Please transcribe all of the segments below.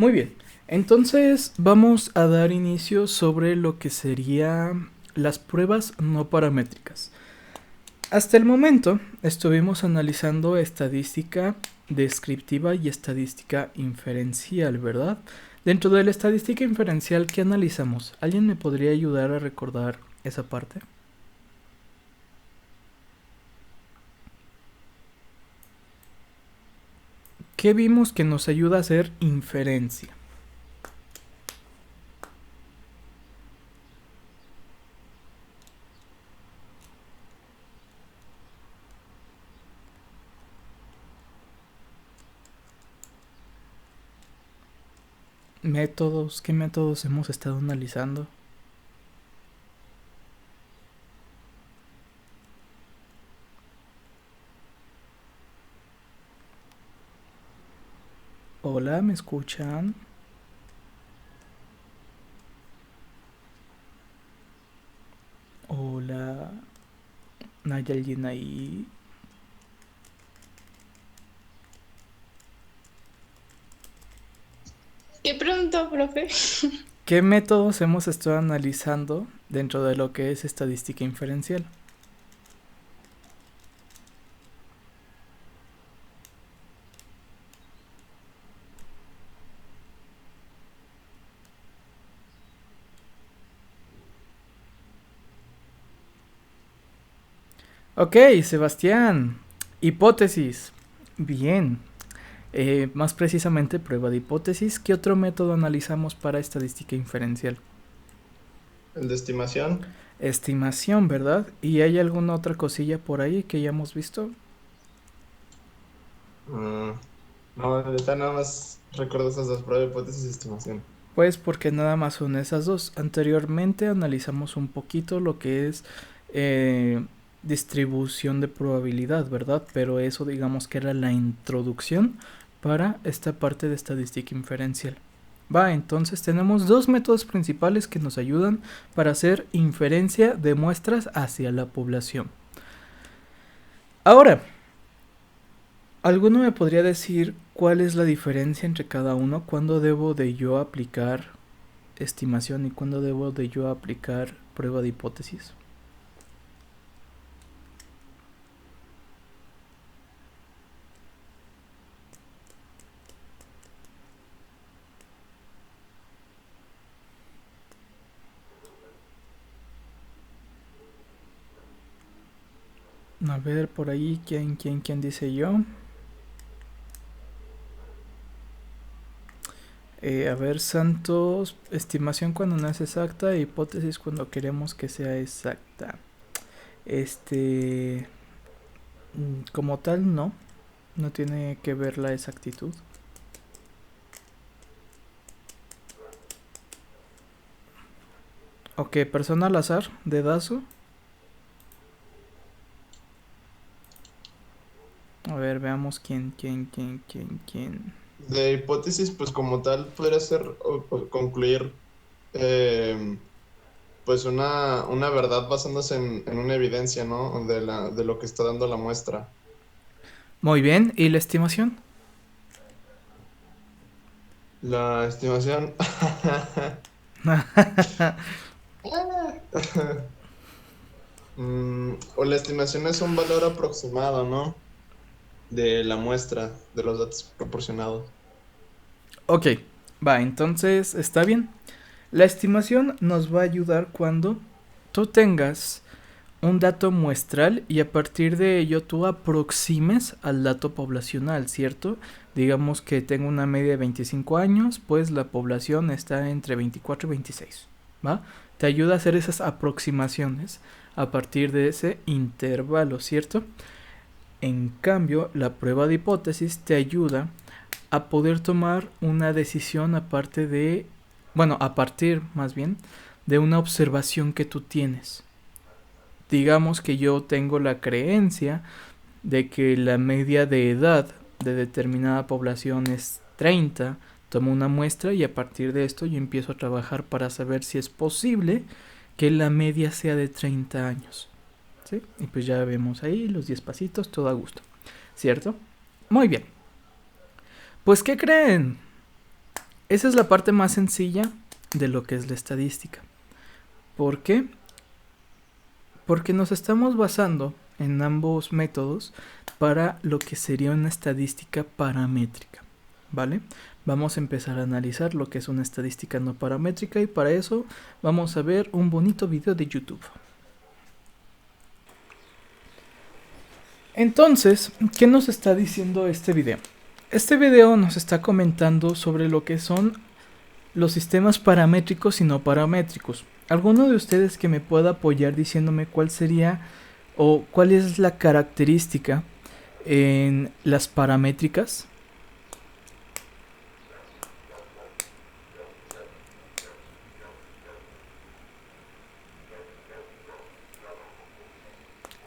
Muy bien, entonces vamos a dar inicio sobre lo que sería las pruebas no paramétricas. Hasta el momento estuvimos analizando estadística descriptiva y estadística inferencial, ¿verdad? Dentro de la estadística inferencial, ¿qué analizamos? ¿Alguien me podría ayudar a recordar esa parte? ¿Qué vimos que nos ayuda a hacer inferencia? Métodos, ¿qué métodos hemos estado analizando? Hola, ¿me escuchan? Hola, ¿no hay alguien ahí? ¿Qué preguntó, profe? ¿Qué métodos hemos estado analizando dentro de lo que es estadística inferencial? Ok, Sebastián. Hipótesis. Bien. Más precisamente prueba de hipótesis. ¿Qué otro método analizamos para estadística inferencial? El de estimación. Estimación, ¿verdad? ¿Y hay alguna otra cosilla por ahí que hayamos visto? mm, no, ahorita nada más recuerdo esas dos pruebas, hipótesis y estimación. Pues porque nada más son esas dos. Anteriormente analizamos un poquito lo que es eh, distribución de probabilidad, ¿verdad? Pero eso digamos que era la introducción para esta parte de estadística inferencial. Va, entonces tenemos dos métodos principales que nos ayudan para hacer inferencia de muestras hacia la población. Ahora, ¿alguno me podría decir cuál es la diferencia entre cada uno? ¿Cuándo debo de yo aplicar estimación y cuándo debo de yo aplicar prueba de hipótesis? A ver, por ahí, ¿quién dice yo? A ver, Santos, estimación cuando no es exacta, hipótesis cuando queremos que sea exacta. Este, como tal, no tiene que ver la exactitud. Ok, persona al azar, dedazo. A ver, veamos quién. De hipótesis, pues como tal, podría ser o concluir eh, pues una verdad basándose en una evidencia, ¿no? De lo que está dando la muestra. Muy bien, ¿y la estimación? La estimación. O la estimación es un valor aproximado, ¿no? De la muestra, de los datos proporcionados. Ok, va, entonces está bien. La estimación nos va a ayudar cuando tú tengas un dato muestral y a partir de ello tú aproximes al dato poblacional, ¿cierto? Digamos que tengo una media de 25 años, pues la población está entre 24 y 26, ¿va? Te ayuda a hacer esas aproximaciones a partir de ese intervalo, ¿cierto? En cambio, la prueba de hipótesis te ayuda a poder tomar una decisión aparte de, bueno, a partir más bien de una observación que tú tienes. Digamos que yo tengo la creencia de que la media de edad de determinada población es 30, tomo una muestra y a partir de esto yo empiezo a trabajar para saber si es posible que la media sea de 30 años. ¿Sí? Y pues ya vemos ahí los 10 pasitos, todo a gusto. ¿Cierto? Muy bien. Pues ¿qué creen? esa es la parte más sencilla de lo que es la estadística. ¿Por qué? Porque nos estamos basando en ambos métodos para lo que sería una estadística paramétrica, ¿vale? Vamos a empezar a analizar lo que es una estadística no paramétrica y para eso vamos a ver un bonito video de YouTube. Entonces, ¿qué nos está diciendo este video? Este video nos está comentando sobre lo que son los sistemas paramétricos y no paramétricos. ¿Alguno de ustedes que me pueda apoyar diciéndome cuál sería o cuál es la característica en las paramétricas?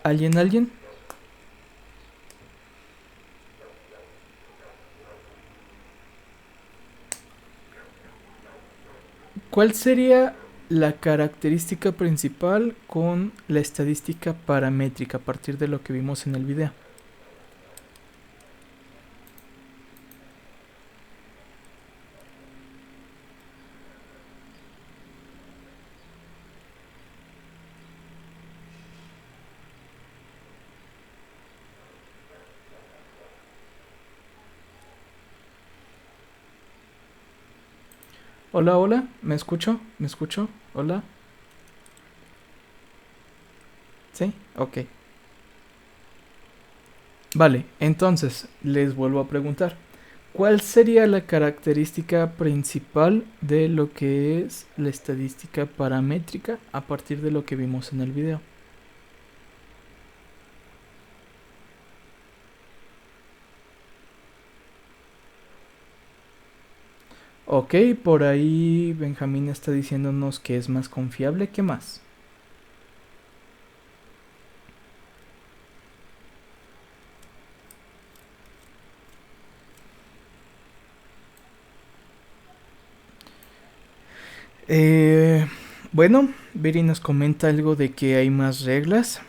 ¿Alguien? ¿Cuál sería la característica principal con la estadística paramétrica a partir de lo que vimos en el video? Hola, hola, ¿me escucho? ¿Me escucho? Hola. ¿Sí? Ok. Vale, entonces les vuelvo a preguntar. ¿Cuál sería la característica principal de lo que es la estadística paramétrica a partir de lo que vimos en el video? Ok, por ahí Benjamín está diciéndonos que es más confiable. ¿Qué más? Eh, bueno, Viri nos comenta algo de que hay más reglas.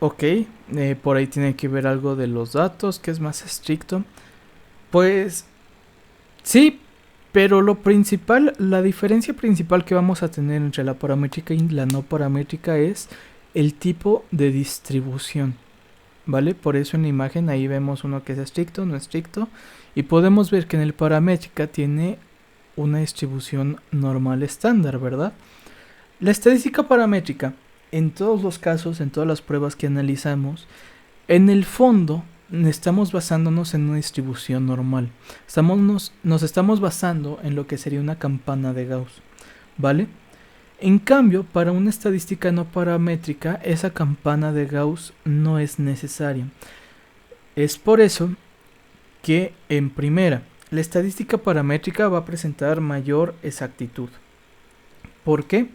Ok, por ahí tiene que ver algo de los datos, que es más estricto. Pues sí, pero lo principal, la diferencia principal que vamos a tener entre la paramétrica y la no paramétrica es el tipo de distribución, ¿vale? Por eso en la imagen ahí vemos uno que es estricto, no estricto, y podemos ver que en el paramétrica tiene una distribución normal estándar, ¿verdad? La estadística paramétrica, en todos los casos, en todas las pruebas que analizamos, en el fondo estamos basándonos en una distribución normal. Nos estamos basando en lo que sería una campana de Gauss, ¿vale? En cambio, para una estadística no paramétrica, esa campana de Gauss no es necesaria. Es por eso que, en primera, la estadística paramétrica va a presentar mayor exactitud. ¿Por qué?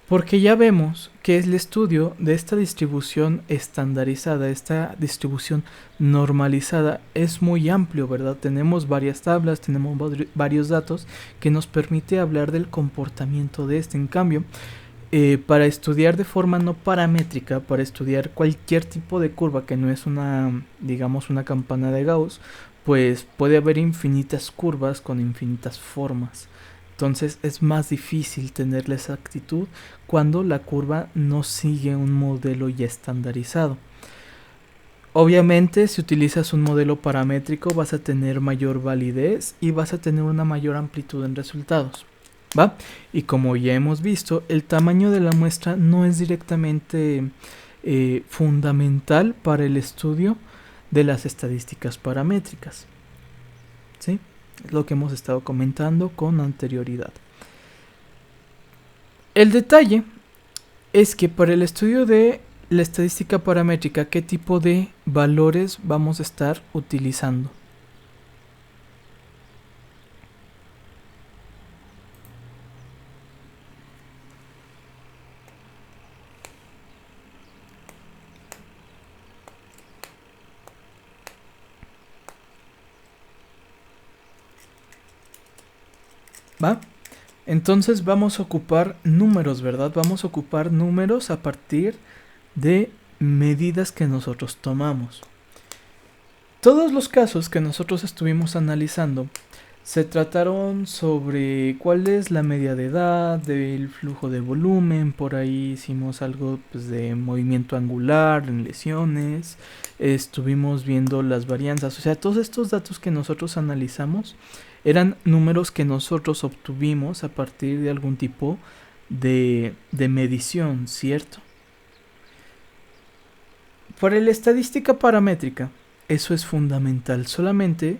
Porque ya vemos que el estudio de esta distribución estandarizada, esta distribución normalizada, es muy amplio, ¿verdad? Tenemos varias tablas, tenemos varios datos que nos permite hablar del comportamiento de este. En cambio, para estudiar de forma no paramétrica, para estudiar cualquier tipo de curva que no es una, digamos, una campana de Gauss, pues puede haber infinitas curvas con infinitas formas. Entonces es más difícil tener la exactitud cuando la curva no sigue un modelo ya estandarizado. Obviamente, si utilizas un modelo paramétrico vas a tener mayor validez y vas a tener una mayor amplitud en resultados, ¿va? Y como ya hemos visto, el tamaño de la muestra no es directamente fundamental para el estudio de las estadísticas paramétricas, ¿sí? Es lo que hemos estado comentando con anterioridad. El detalle es que para el estudio de la estadística paramétrica, ¿qué tipo de valores vamos a estar utilizando? ¿Va? Entonces vamos a ocupar números, ¿verdad? Vamos a ocupar números a partir de medidas que nosotros tomamos. Todos los casos que nosotros estuvimos analizando se trataron sobre cuál es la media de edad, del flujo de volumen, por ahí hicimos algo pues, de movimiento angular en lesiones, estuvimos viendo las varianzas, o sea, todos estos datos que nosotros analizamos eran números que nosotros obtuvimos a partir de algún tipo de medición, ¿cierto? Para la estadística paramétrica, eso es fundamental, solamente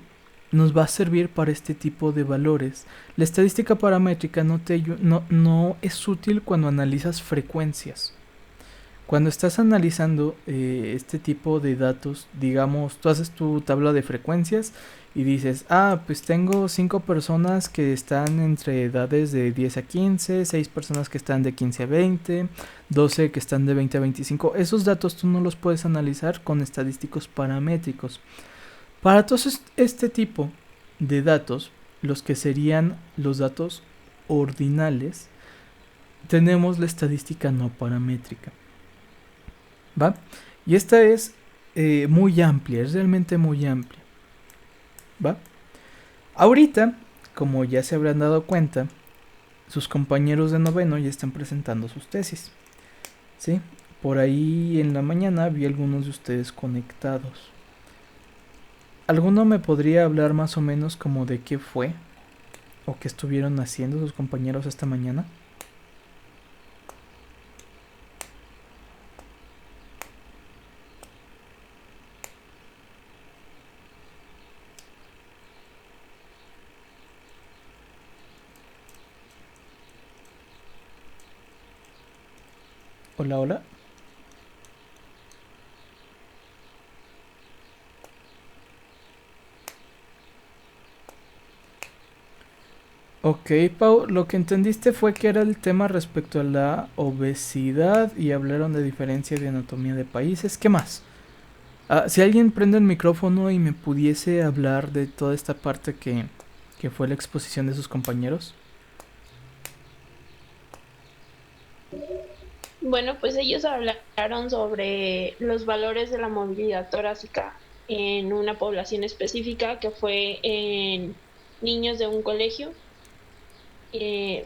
nos va a servir para este tipo de valores. La estadística paramétrica no es útil cuando analizas frecuencias. Cuando estás analizando este tipo de datos, digamos, tú haces tu tabla de frecuencias y dices, pues tengo 5 personas que están entre edades de 10 a 15, 6 personas que están de 15 a 20, 12 que están de 20 a 25. Esos datos tú no los puedes analizar con estadísticos paramétricos. Para todos este tipo de datos, los que serían los datos ordinales, tenemos la estadística no paramétrica. ¿Va? Y esta es muy amplia, es realmente muy amplia. ¿Va? Ahorita, como ya se habrán dado cuenta, sus compañeros de noveno ya están presentando sus tesis. ¿Sí? Por ahí en la mañana vi algunos de ustedes conectados. ¿Alguno me podría hablar más o menos como de qué fue o qué estuvieron haciendo sus compañeros esta mañana? Hola, hola. Ok, Pau, lo que entendiste fue que era el tema respecto a la obesidad y hablaron de diferencia de anatomía de países. ¿Qué más? Si alguien prende el micrófono y me pudiese hablar de toda esta parte que fue la exposición de sus compañeros. Bueno, pues ellos hablaron sobre los valores de la movilidad torácica en una población específica que fue en niños de un colegio.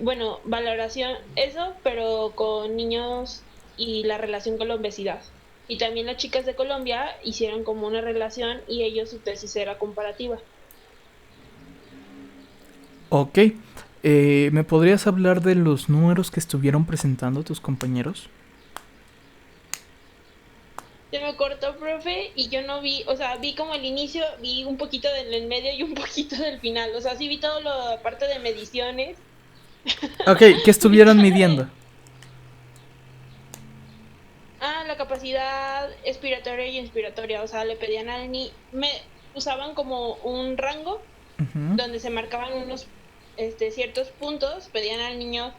Bueno, valoración, eso, pero con niños y la relación con la obesidad. Y también las chicas de Colombia hicieron como una relación y ellos su tesis era comparativa. Ok, ¿me podrías hablar de los números que estuvieron presentando tus compañeros? Se me cortó, profe, y yo no vi, o sea, vi como el inicio, vi un poquito del medio y un poquito del final. O sea, sí vi todo lo aparte de mediciones. Ok, ¿qué Vi estuvieron todo midiendo? la capacidad expiratoria y inspiratoria. O sea, le pedían al niño, usaban como un rango Ujú. donde se marcaban unos, ciertos puntos, pedían al niño,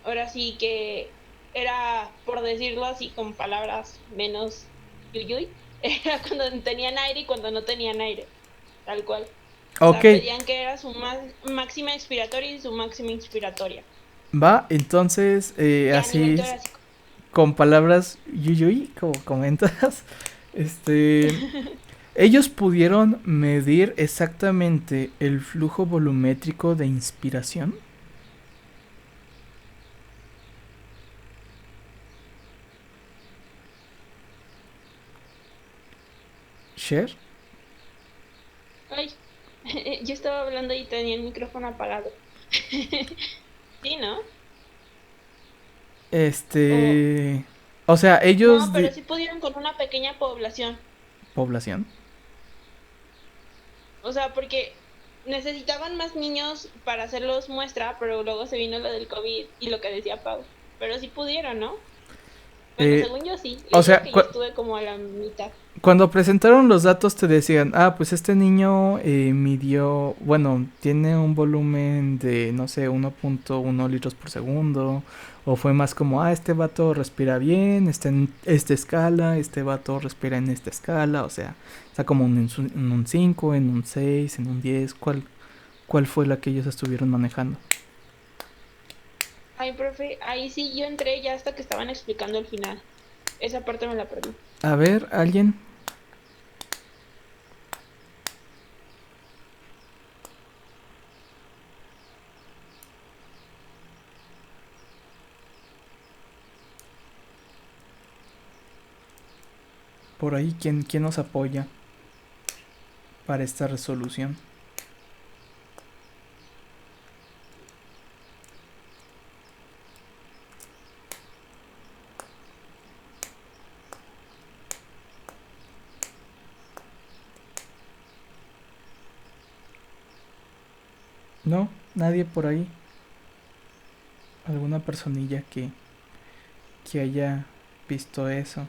ahora sí que era, por decirlo así, con palabras menos yuyuy, era cuando tenían aire y cuando no tenían aire, tal cual. O Ok, sea, pedían que era su máxima expiratoria y su máxima inspiratoria. va, entonces, Y a nivel así, torácico. con palabras yuyuy, como comentas, este, ellos pudieron medir exactamente el flujo volumétrico de inspiración. Share. Ay, yo estaba hablando y tenía el micrófono apagado. Sí, ¿no? O, Este, o sea, no, ellos pero de sí pudieron con una pequeña población. población. O sea, porque necesitaban más niños para hacerlos muestra, pero luego se vino lo del COVID y lo que decía Pau. Pero sí pudieron, ¿no? Bueno, Eh, según yo sí. o Les digo sea, que yo estuve como a la mitad. cuando presentaron los datos te decían, pues este niño midió, bueno, tiene un volumen de, no sé, 1.1 litros por segundo, o fue más como, este vato respira bien, está en esta escala, este vato respira en esta escala, o sea, está como en un 5, en un 6, en un 10, ¿cuál fue la que ellos estuvieron manejando? Ay, profe, ahí sí yo entré ya hasta que estaban explicando el final. Esa parte me la perdí. A ver, ¿alguien? Por ahí, ¿quién nos apoya para esta resolución? ¿No? ¿Nadie por ahí? ¿Alguna personilla que haya visto eso?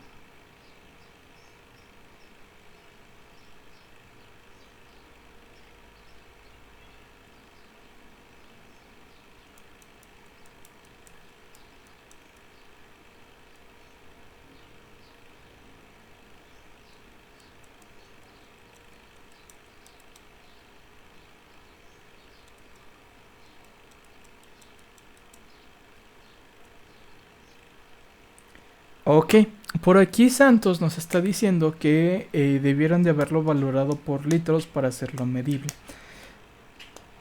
Ok, por aquí Santos nos está diciendo que debieran de haberlo valorado por litros para hacerlo medible.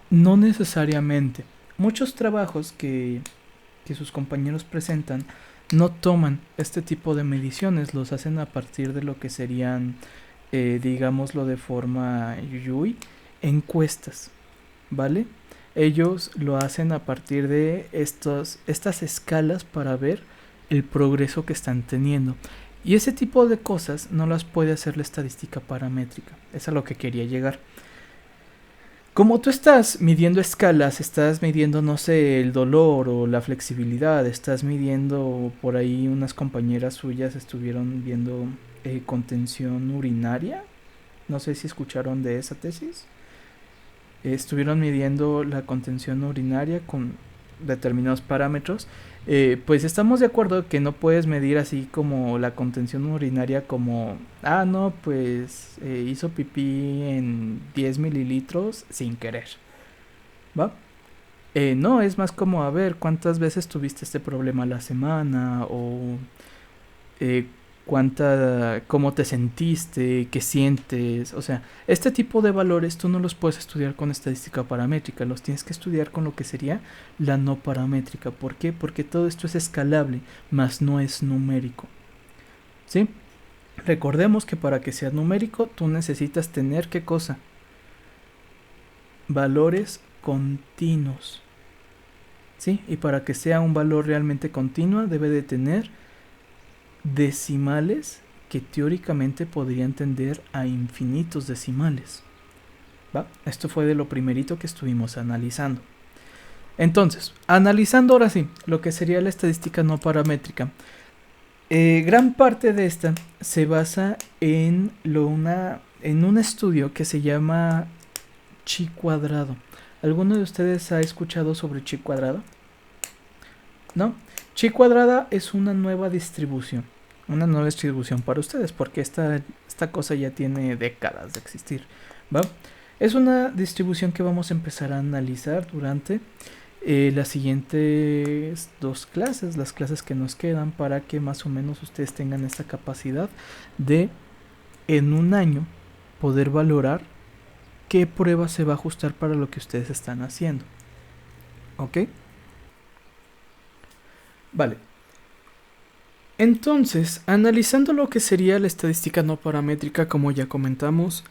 No necesariamente. Muchos trabajos que sus compañeros presentan no toman este tipo de mediciones, los hacen a partir de lo que serían, digámoslo de forma yuyuy, encuestas, ¿vale? Ellos lo hacen a partir de estas escalas para ver el progreso que están teniendo. Y ese tipo de cosas no las puede hacer la estadística paramétrica. Es a lo que quería llegar. Como tú estás midiendo escalas, estás midiendo, no sé, el dolor o la flexibilidad, estás midiendo, por ahí unas compañeras suyas estuvieron viendo contención urinaria. No sé si escucharon de esa tesis. Estuvieron midiendo la contención urinaria con determinados parámetros. Pues estamos de acuerdo que no puedes medir así como la contención urinaria como, no, pues hizo pipí en 10 mililitros sin querer, ¿va? No, es más como, a ver, ¿cuántas veces tuviste este problema a la semana? O eh, cómo te sentiste, qué sientes, o sea, este tipo de valores tú no los puedes estudiar con estadística paramétrica, los tienes que estudiar con lo que sería la no paramétrica. ¿Por qué? Porque todo esto es escalable, más no es numérico, ¿sí? Recordemos que para que sea numérico tú necesitas tener, ¿qué cosa? Valores continuos, ¿sí? Y para que sea un valor realmente continuo debe de tener decimales que teóricamente podrían tender a infinitos decimales, ¿va? Esto fue de lo primerito que estuvimos analizando. Entonces, analizando ahora sí lo que sería la estadística no paramétrica, gran parte de esta se basa en un estudio que se llama chi cuadrado. ¿Alguno de ustedes ha escuchado sobre chi cuadrado? ¿No? Chi cuadrada es una nueva distribución para ustedes, porque esta cosa ya tiene décadas de existir, ¿va? Es una distribución que vamos a empezar a analizar durante las siguientes 2 clases, las clases que nos quedan, para que más o menos ustedes tengan esta capacidad de en un año poder valorar qué prueba se va a ajustar para lo que ustedes están haciendo. ¿Ok? Vale. Entonces, analizando lo que sería la estadística no paramétrica, como ya comentamos,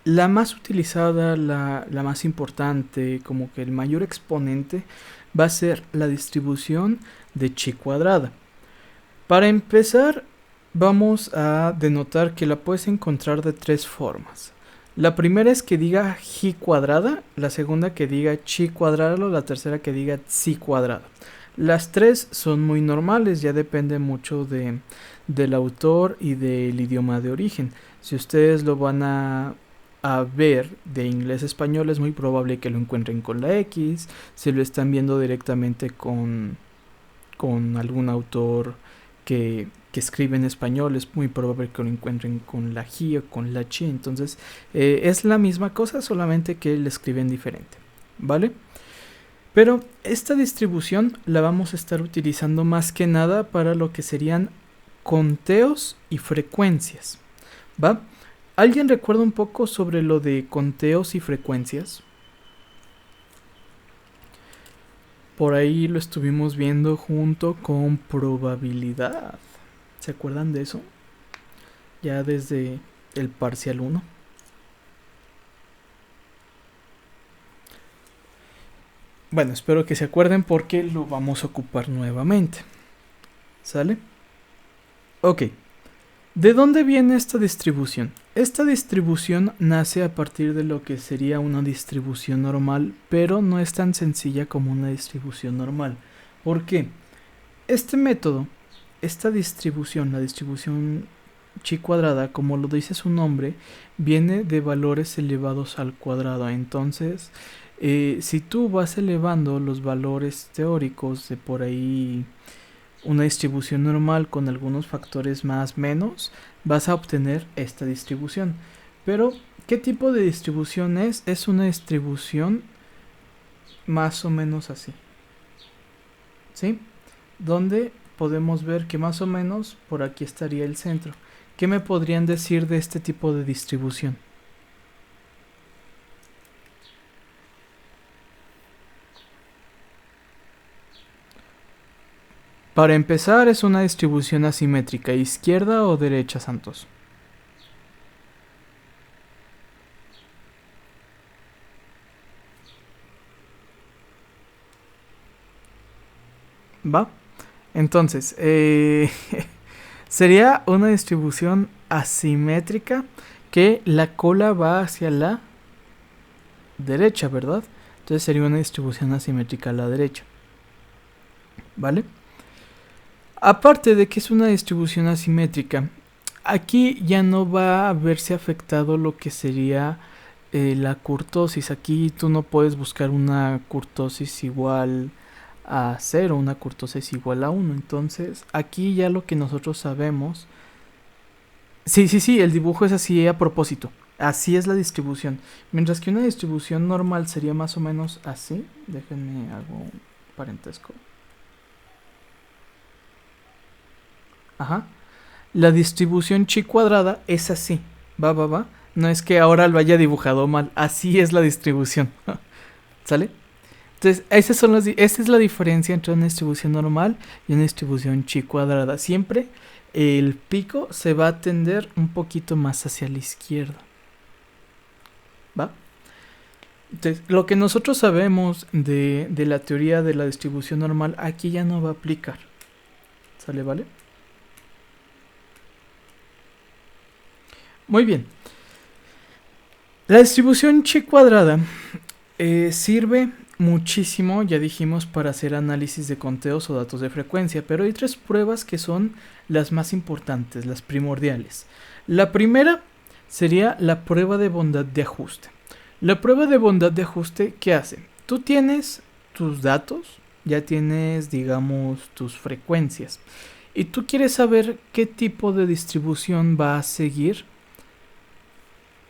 la más utilizada, la más importante, como que el mayor exponente, va a ser la distribución de chi cuadrada. Para empezar, vamos a denotar que la puedes encontrar de 3 formas. La primera es que diga ji cuadrada, la segunda que diga chi cuadrado, la tercera que diga tsi cuadrada. Las 3 son muy normales, ya depende mucho del autor y del idioma de origen. Si ustedes lo van a ver de inglés a español, es muy probable que lo encuentren con la X. Si lo están viendo directamente con algún autor que escribe en español, es muy probable que lo encuentren con la J o con la Chi. Entonces es la misma cosa, solamente que le escriben diferente, ¿vale? Pero esta distribución la vamos a estar utilizando más que nada para lo que serían conteos y frecuencias, ¿va? ¿Alguien recuerda un poco sobre lo de conteos y frecuencias? Por ahí lo estuvimos viendo junto con probabilidad. ¿Se acuerdan de eso? Ya desde el parcial 1. Bueno, espero que se acuerden porque lo vamos a ocupar nuevamente. ¿Sale? Ok. ¿De dónde viene esta distribución? Esta distribución nace a partir de lo que sería una distribución normal, pero no es tan sencilla como una distribución normal. ¿Por qué? Este método, esta distribución, la distribución chi cuadrada, como lo dice su nombre, viene de valores elevados al cuadrado. Entonces, si tú vas elevando los valores teóricos de por ahí una distribución normal con algunos factores más menos, vas a obtener esta distribución. Pero, ¿qué tipo de distribución es? Es una distribución más o menos así, ¿sí? Donde podemos ver que más o menos por aquí estaría el centro. ¿Qué me podrían decir de este tipo de distribución? Para empezar, es una distribución asimétrica, izquierda o derecha, Santos. ¿Va? Entonces, sería una distribución asimétrica que la cola va hacia la derecha, ¿verdad? Entonces sería una distribución asimétrica a la derecha. ¿Vale? Aparte de que es una distribución asimétrica, aquí ya no va a verse afectado lo que sería la kurtosis. Aquí tú no puedes buscar una kurtosis igual a 0, una kurtosis igual a 1. Entonces, aquí ya lo que nosotros sabemos... Sí, el dibujo es así a propósito. Así es la distribución. Mientras que una distribución normal sería más o menos así. Déjenme hago un parentesco. Ajá. La distribución chi cuadrada es así. Va. No es que ahora lo haya dibujado mal. Así es la distribución. ¿Sale? Entonces, esa es la diferencia entre una distribución normal y una distribución chi cuadrada. Siempre el pico se va a tender un poquito más hacia la izquierda. ¿Va? Entonces, lo que nosotros sabemos de la teoría de la distribución normal, aquí ya no va a aplicar. ¿Sale? ¿Vale? Muy bien. La distribución chi cuadrada sirve muchísimo, ya dijimos, para hacer análisis de conteos o datos de frecuencia, pero hay 3 pruebas que son las más importantes, las primordiales. La primera sería la prueba de bondad de ajuste. La prueba de bondad de ajuste, ¿qué hace? Tú tienes tus datos, ya tienes, digamos, tus frecuencias, y tú quieres saber qué tipo de distribución va a seguir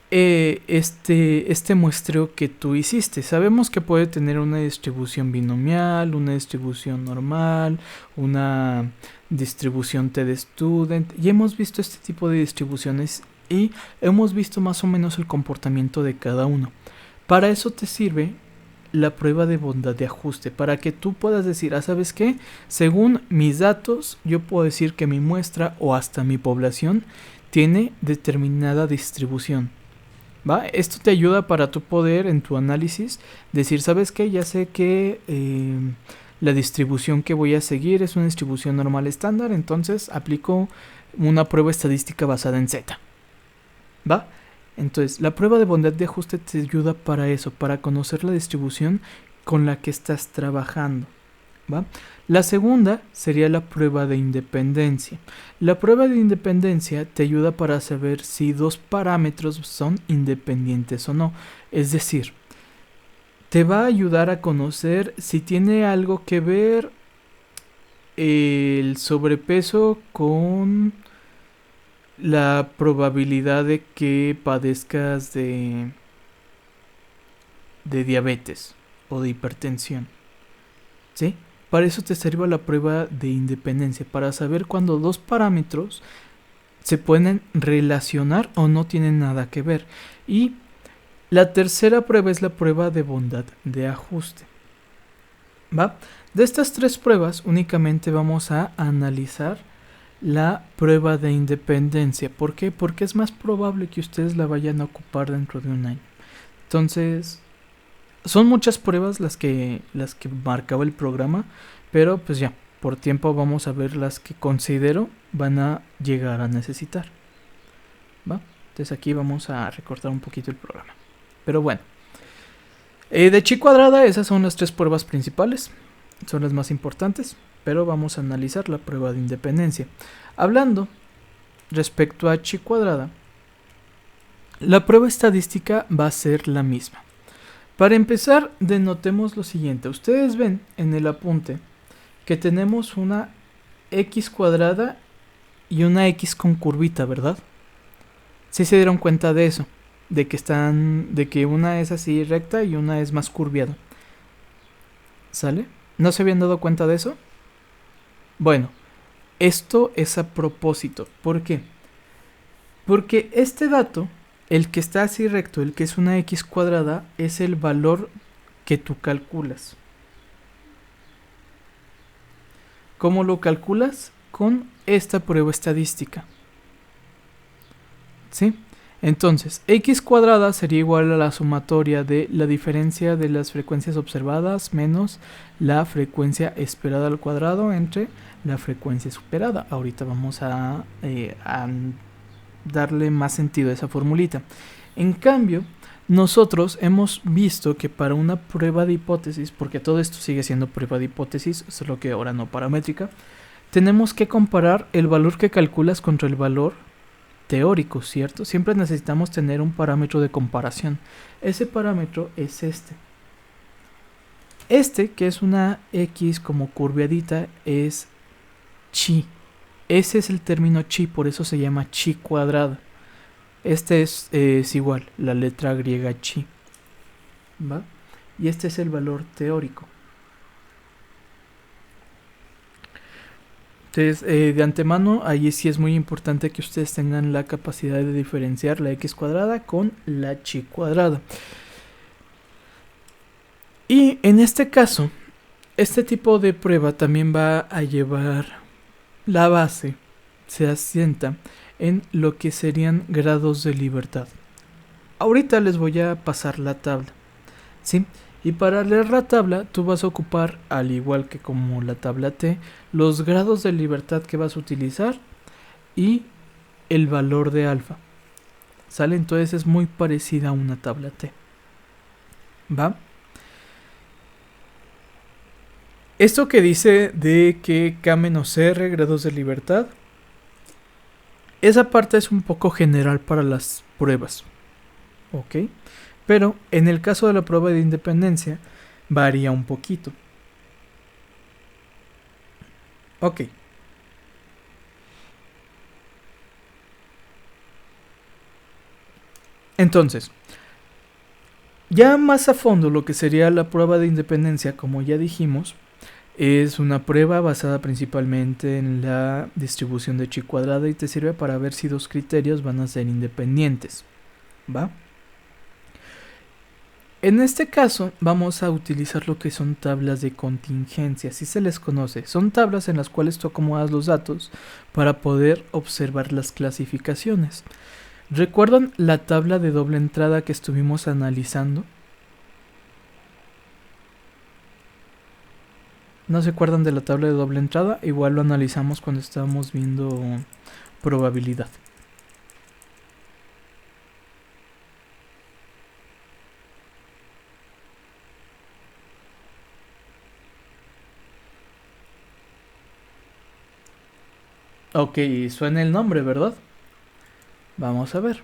este muestreo que tú hiciste. Sabemos que puede tener una distribución binomial, una distribución normal, una distribución t-de-student, y hemos visto este tipo de distribuciones y hemos visto más o menos el comportamiento de cada uno. Para eso te sirve la prueba de bondad de ajuste, para que tú puedas decir, ¿sabes qué? Según mis datos, yo puedo decir que mi muestra o hasta mi población tiene determinada distribución. ¿Va? Esto te ayuda para tu poder en tu análisis decir, ¿sabes qué? Ya sé que la distribución que voy a seguir es una distribución normal estándar, entonces aplico una prueba estadística basada en Z. ¿Va? Entonces, la prueba de bondad de ajuste te ayuda para eso, para conocer la distribución con la que estás trabajando. ¿Va? La segunda sería la prueba de independencia. La prueba de independencia te ayuda para saber si 2 parámetros son independientes o no. Es decir, te va a ayudar a conocer si tiene algo que ver el sobrepeso con la probabilidad de que padezcas de diabetes o de hipertensión. ¿Sí? Para eso te sirve la prueba de independencia, para saber cuando dos parámetros se pueden relacionar o no tienen nada que ver. Y la tercera prueba es la prueba de bondad de ajuste. ¿Va? De estas tres pruebas únicamente vamos a analizar la prueba de independencia. ¿Por qué? Porque es más probable que ustedes la vayan a ocupar dentro de un año. Entonces, son muchas pruebas las que marcaba el programa, pero pues ya, por tiempo vamos a ver las que considero van a llegar a necesitar. ¿Va? Entonces aquí vamos a recortar un poquito el programa. Pero bueno, de chi cuadrada esas son las tres pruebas principales, son las más importantes, pero vamos a analizar la prueba de independencia. Hablando respecto a chi cuadrada, la prueba estadística va a ser la misma. Para empezar, denotemos lo siguiente. Ustedes ven en el apunte que tenemos una x cuadrada y una x con curvita, ¿verdad? Sí se dieron cuenta de eso, de que una es así recta y una es más curviada. ¿Sale? ¿No se habían dado cuenta de eso? Bueno, esto es a propósito. ¿Por qué? Porque este dato, el que está así recto, el que es una x cuadrada, es el valor que tú calculas. ¿Cómo lo calculas? Con esta prueba estadística. ¿Sí? Entonces, x cuadrada sería igual a la sumatoria de la diferencia de las frecuencias observadas menos la frecuencia esperada al cuadrado entre la frecuencia esperada. Ahorita vamos a darle más sentido a esa formulita. En cambio, nosotros hemos visto que para una prueba de hipótesis, porque todo esto sigue siendo prueba de hipótesis, solo que ahora no paramétrica, tenemos que comparar el valor que calculas contra el valor teórico, ¿cierto? Siempre necesitamos tener un parámetro de comparación. Ese parámetro es este. Este, que es una x como curviadita, es chi. Ese es el término chi, por eso se llama chi cuadrada. Este es igual, la letra griega chi. ¿Va? Y este es el valor teórico. Entonces, de antemano, ahí sí es muy importante que ustedes tengan la capacidad de diferenciar la x cuadrada con la chi cuadrada. Y en este caso, este tipo de prueba también va a llevar la base, se asienta en lo que serían grados de libertad. Ahorita les voy a pasar la tabla, ¿sí? Y para leer la tabla, tú vas a ocupar, al igual que como la tabla T, los grados de libertad que vas a utilizar y el valor de alfa. ¿Sale? Entonces es muy parecida a una tabla T. ¿Va? Esto que dice de que K menos R, grados de libertad, esa parte es un poco general para las pruebas. ¿Ok? Pero en el caso de la prueba de independencia varía un poquito. Ok. Entonces, ya más a fondo lo que sería la prueba de independencia, como ya dijimos, es una prueba basada principalmente en la distribución de chi cuadrada y te sirve para ver si dos criterios van a ser independientes. ¿Va? En este caso vamos a utilizar lo que son tablas de contingencia, así se les conoce. Son tablas en las cuales tú acomodas los datos para poder observar las clasificaciones. ¿Recuerdan la tabla de doble entrada que estuvimos analizando? ¿No se acuerdan de la tabla de doble entrada? Igual lo analizamos cuando estábamos viendo probabilidad. Ok, suena el nombre, ¿verdad? Vamos a ver.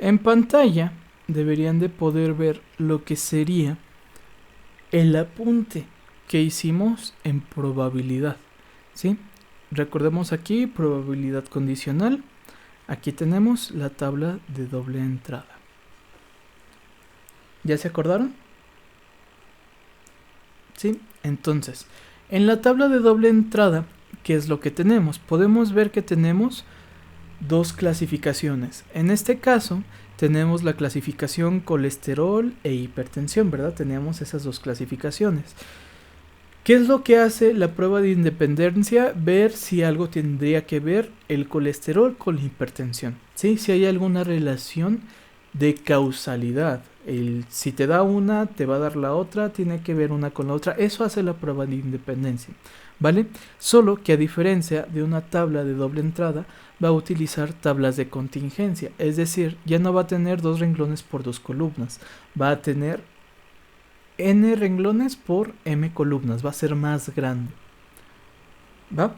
En pantalla deberían de poder ver lo que sería el apunte que hicimos en probabilidad, ¿sí? Recordemos aquí probabilidad condicional. Aquí tenemos la tabla de doble entrada. ¿Ya se acordaron? ¿Sí? Entonces, en la tabla de doble entrada, ¿qué es lo que tenemos? Podemos ver que tenemos dos clasificaciones. En este caso, tenemos la clasificación colesterol e hipertensión, ¿verdad? Teníamos esas dos clasificaciones. ¿Qué es lo que hace la prueba de independencia? Ver si algo tendría que ver el colesterol con la hipertensión, ¿sí? Si hay alguna relación de causalidad. Si te da una, te va a dar la otra, tiene que ver una con la otra. Eso hace la prueba de independencia, ¿vale? Solo que a diferencia de una tabla de doble entrada, va a utilizar tablas de contingencia. Es decir, ya no va a tener 2 renglones por 2 columnas. Va a tener n renglones por m columnas. Va a ser más grande, ¿va?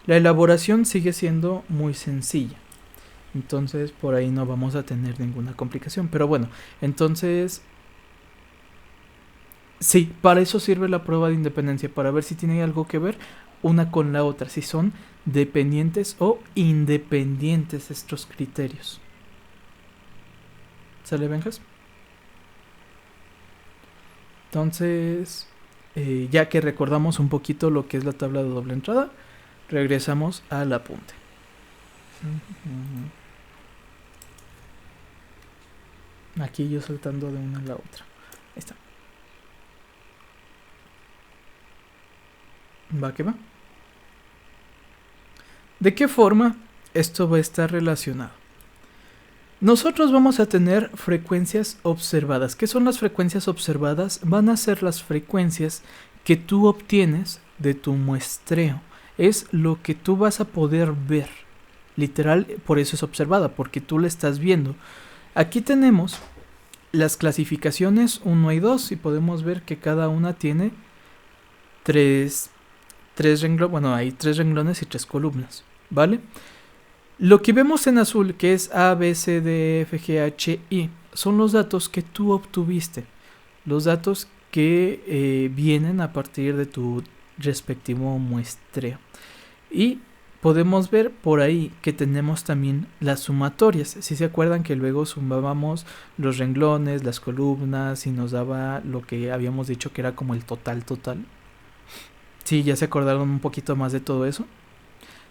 La elaboración sigue siendo muy sencilla. Entonces por ahí no vamos a tener ninguna complicación. Pero bueno, entonces sí, para eso sirve la prueba de independencia. Para ver si tiene algo que ver una con la otra. Si son dependientes o independientes estos criterios. ¿Sale, Benjas? Entonces, ya que recordamos un poquito lo que es la tabla de doble entrada, regresamos al apunte. Aquí yo saltando de una a la otra. Ahí está. ¿Va que va? ¿De qué forma esto va a estar relacionado? Nosotros vamos a tener frecuencias observadas. ¿Qué son las frecuencias observadas? Van a ser las frecuencias que tú obtienes de tu muestreo. Es lo que tú vas a poder ver. Literal, por eso es observada, porque tú la estás viendo. Aquí tenemos las clasificaciones 1 y 2 y podemos ver que cada una tiene tres renglones. Bueno, hay 3 renglones y 3 columnas, ¿vale? Lo que vemos en azul, que es A, B, C, D, F, G, H, I, son los datos que tú obtuviste. Los datos que vienen a partir de tu respectivo muestreo. Y podemos ver por ahí que tenemos también las sumatorias. Si se acuerdan que luego sumábamos los renglones, las columnas y nos daba lo que habíamos dicho que era como el total. Sí, ya se acordaron un poquito más de todo eso.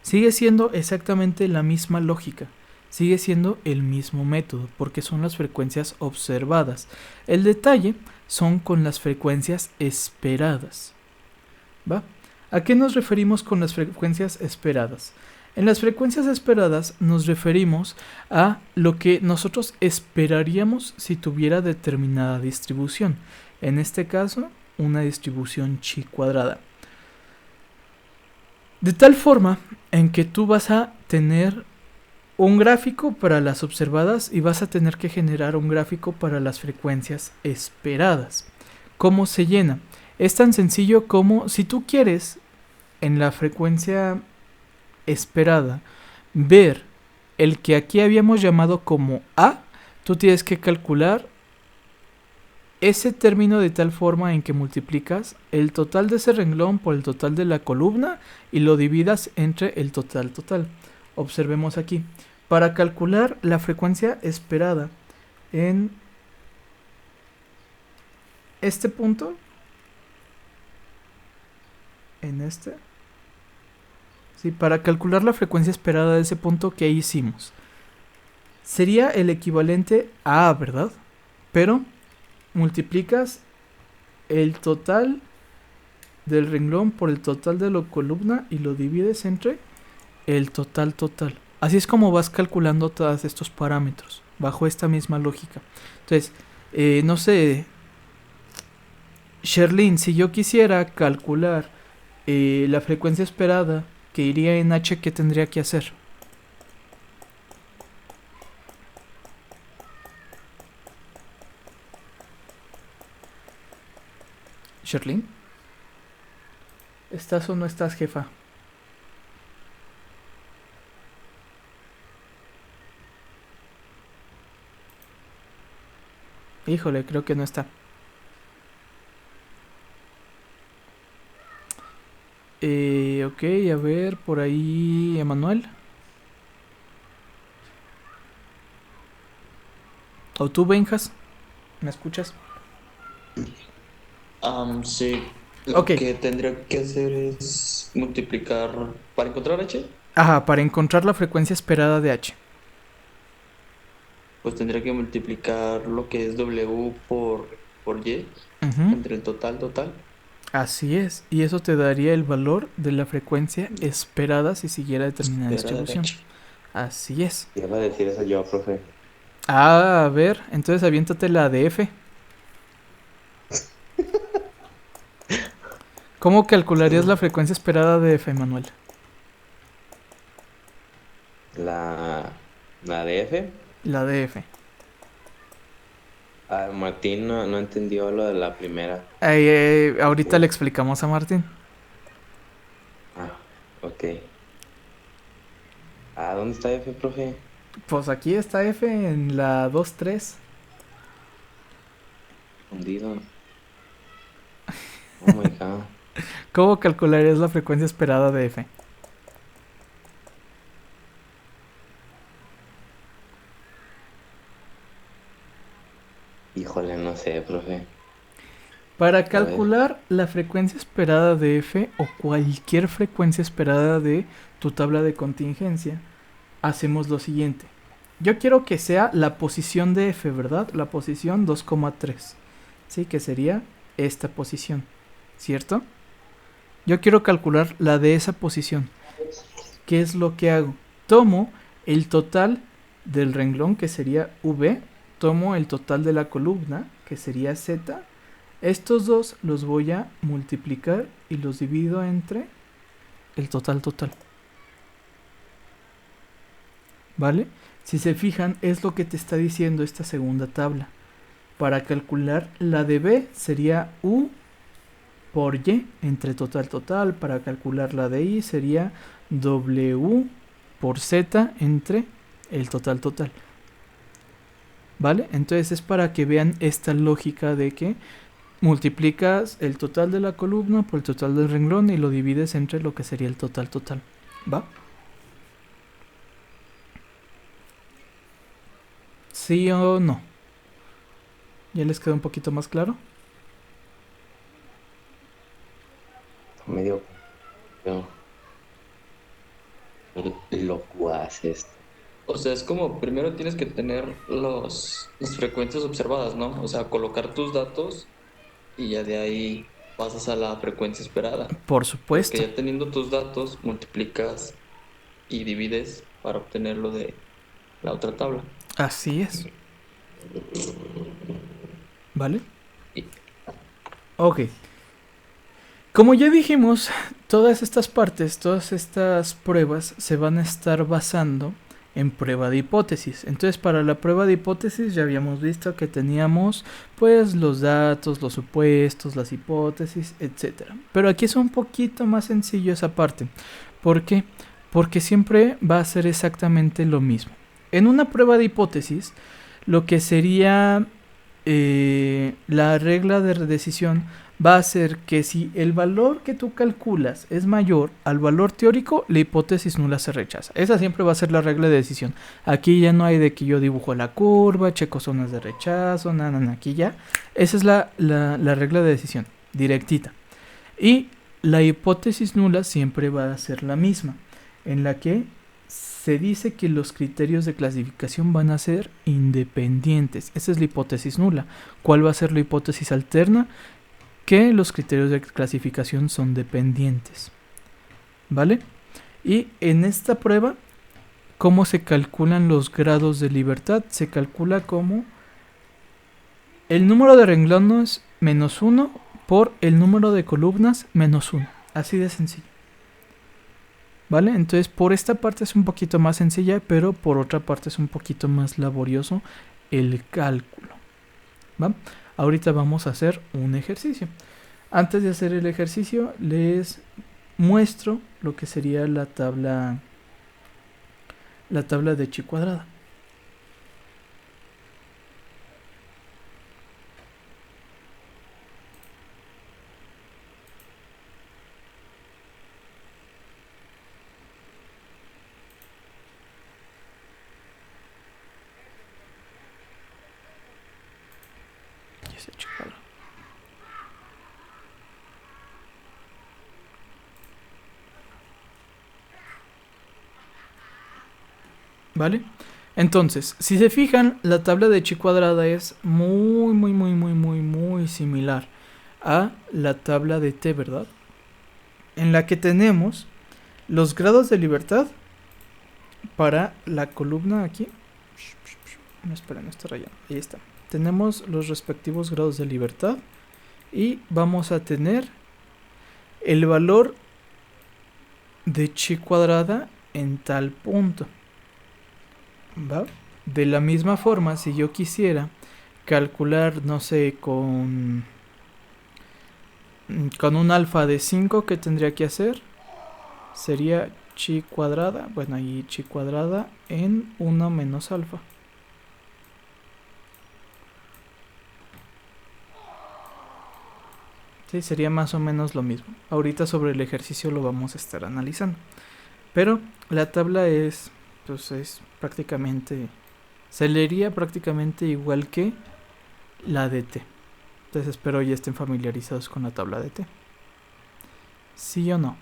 Sigue siendo exactamente la misma lógica, sigue siendo el mismo método, porque son las frecuencias observadas. El detalle son con las frecuencias esperadas, ¿va? ¿A qué nos referimos con las frecuencias esperadas? En las frecuencias esperadas nos referimos a lo que nosotros esperaríamos si tuviera determinada distribución. En este caso, una distribución chi cuadrada. De tal forma en que tú vas a tener un gráfico para las observadas y vas a tener que generar un gráfico para las frecuencias esperadas. ¿Cómo se llena? Es tan sencillo como si tú quieres en la frecuencia esperada ver el que aquí habíamos llamado como A, tú tienes que calcular ese término de tal forma en que multiplicas el total de ese renglón por el total de la columna y lo dividas entre el total. Observemos aquí. Para calcular la frecuencia esperada en este punto, para calcular la frecuencia esperada de ese punto, ¿qué hicimos? Sería el equivalente a A, ¿verdad? Pero multiplicas el total del renglón por el total de la columna y lo divides entre el total. Así es como vas calculando todos estos parámetros, bajo esta misma lógica. Entonces, no sé, Sherlyn, si yo quisiera calcular la frecuencia esperada que iría en H, ¿qué tendría que hacer? Sherlyn, ¿estás o no estás, jefa? Híjole, creo que no está. Ok, a ver, por ahí, Emanuel. ¿O tú, Benjas? ¿Me escuchas? Sí, Ok. lo que tendría que hacer es multiplicar para encontrar h, Ajá, para encontrar la frecuencia esperada de H. pues tendría que multiplicar lo que es w por y Ujú, entre el total. así es. Y eso te daría el valor de la frecuencia esperada si siguiera determinada Espera de distribución. h. Así es. Iba a decir eso yo, profe. Ah, a ver, entonces aviéntate la de F. ¿Cómo calcularías la frecuencia esperada de F, Manuel? La, la de F. La de F. Martín no entendió lo de la primera. Ahorita le explicamos a Martín. Ah, ok. ¿Dónde está F, profe? Pues aquí está F en la 2-3. Hundido. Oh my god. ¿Cómo calcularías la frecuencia esperada de F? Híjole, no sé, profe. Para ver. calcular la frecuencia esperada de F o cualquier frecuencia esperada de tu tabla de contingencia, hacemos lo siguiente. Yo quiero que sea la posición de F, ¿verdad? La posición 2,3. Sí, que sería esta posición, ¿cierto? Yo quiero calcular la de esa posición. ¿Qué es lo que hago? Tomo el total del renglón, que sería V, tomo el total de la columna, que sería Z. Estos dos los voy a multiplicar y los divido entre el total. ¿Vale? Si se fijan, es lo que te está diciendo esta segunda tabla. Para calcular la de B sería U por Y entre total. Para calcular la de I sería W por Z entre el total. ¿Vale? Entonces es para que vean esta lógica de que multiplicas el total de la columna por el total del renglón y lo divides entre lo que sería el total. ¿Va? ¿Sí o no? ¿Ya les quedó un poquito más claro? Medio. No. Locuaz esto. O sea, es como primero tienes que tener las frecuencias observadas, ¿no? O sea, colocar tus datos y ya de ahí pasas a la frecuencia esperada. Por Porque supuesto. ya teniendo tus datos, multiplicas y divides para obtener lo de la otra tabla. Así es. ¿Vale? Y- Ok. Como ya dijimos, todas estas partes, todas estas pruebas se van a estar basando en prueba de hipótesis. Entonces, para la prueba de hipótesis ya habíamos visto que teníamos pues los datos, los supuestos, las hipótesis, etcétera. Pero aquí es un poquito más sencillo esa parte. ¿Por qué? Porque siempre va a ser exactamente lo mismo. En una prueba de hipótesis, lo que sería la regla de decisión va a ser que si el valor que tú calculas es mayor al valor teórico, la hipótesis nula se rechaza. Esa siempre va a ser la regla de decisión. Aquí ya no hay de que yo dibujo la curva, checo zonas de rechazo, nada, aquí ya. Esa es la regla de decisión, directita. Y la hipótesis nula siempre va a ser la misma, en la que se dice que los criterios de clasificación van a ser independientes. Esa es la hipótesis nula. ¿Cuál va a ser la hipótesis alterna? Que los criterios de clasificación son dependientes. ¿Vale? Y en esta prueba, ¿cómo se calculan los grados de libertad? Se calcula como el número de renglones menos 1 por el número de columnas menos 1. Así de sencillo. ¿Vale? Entonces por esta parte es un poquito más sencilla, pero por otra parte es un poquito más laborioso el cálculo. ¿Va? Ahorita vamos a hacer un ejercicio. Antes de hacer el ejercicio les muestro lo que sería la tabla de chi cuadrada. Vamos a checarlo. ¿Vale? Entonces, si se fijan, la tabla de chi cuadrada es muy similar a la tabla de t, ¿verdad? En la que tenemos los grados de libertad para la columna aquí. No, espera, no está rayando. Ahí está. Tenemos los respectivos grados de libertad y vamos a tener el valor de chi cuadrada en tal punto. ¿Va? De la misma forma, si yo quisiera calcular, no sé, con un alfa de 5, ¿qué tendría que hacer? Sería chi cuadrada, bueno, ahí chi cuadrada en 1 menos alfa. Sí, sería más o menos lo mismo. Ahorita sobre el ejercicio lo vamos a estar analizando. Pero la tabla es, pues es prácticamente, se leería prácticamente igual que la de t. Entonces espero ya estén familiarizados con la tabla de t. ¿Sí o no?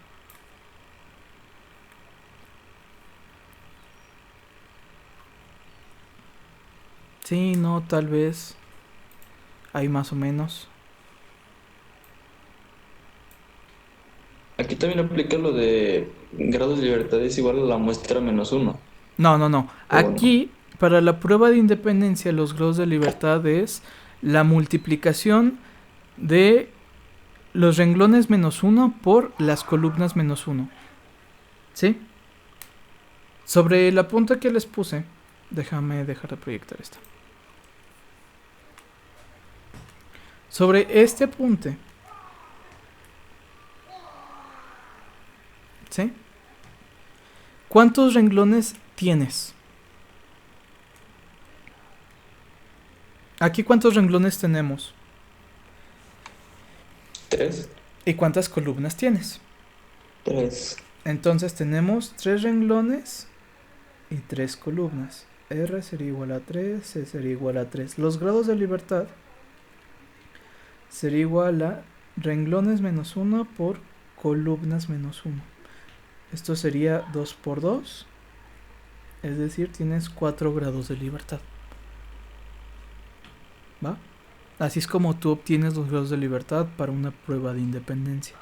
Sí, no, tal vez. Hay más o menos. Aquí también aplica lo de grados de libertad es igual a la muestra menos 1. No. ¿O no? Aquí, para la prueba de independencia, los grados de libertad es la multiplicación de los renglones menos 1 por las columnas menos 1. ¿Sí? Sobre la punta que les puse, déjame dejar de proyectar esto. Sobre este apunte, ¿sí? ¿Cuántos renglones tienes? Aquí, ¿cuántos renglones tenemos? 3. ¿Y cuántas columnas tienes? 3. Entonces tenemos 3 renglones y 3 columnas. R sería igual a 3, C sería igual a 3. Los grados de libertad sería igual a renglones menos 1 por columnas menos 1. Esto sería 2 por 2. Es decir, tienes 4 grados de libertad. ¿Va? Así es como tú obtienes los grados de libertad para una prueba de independencia.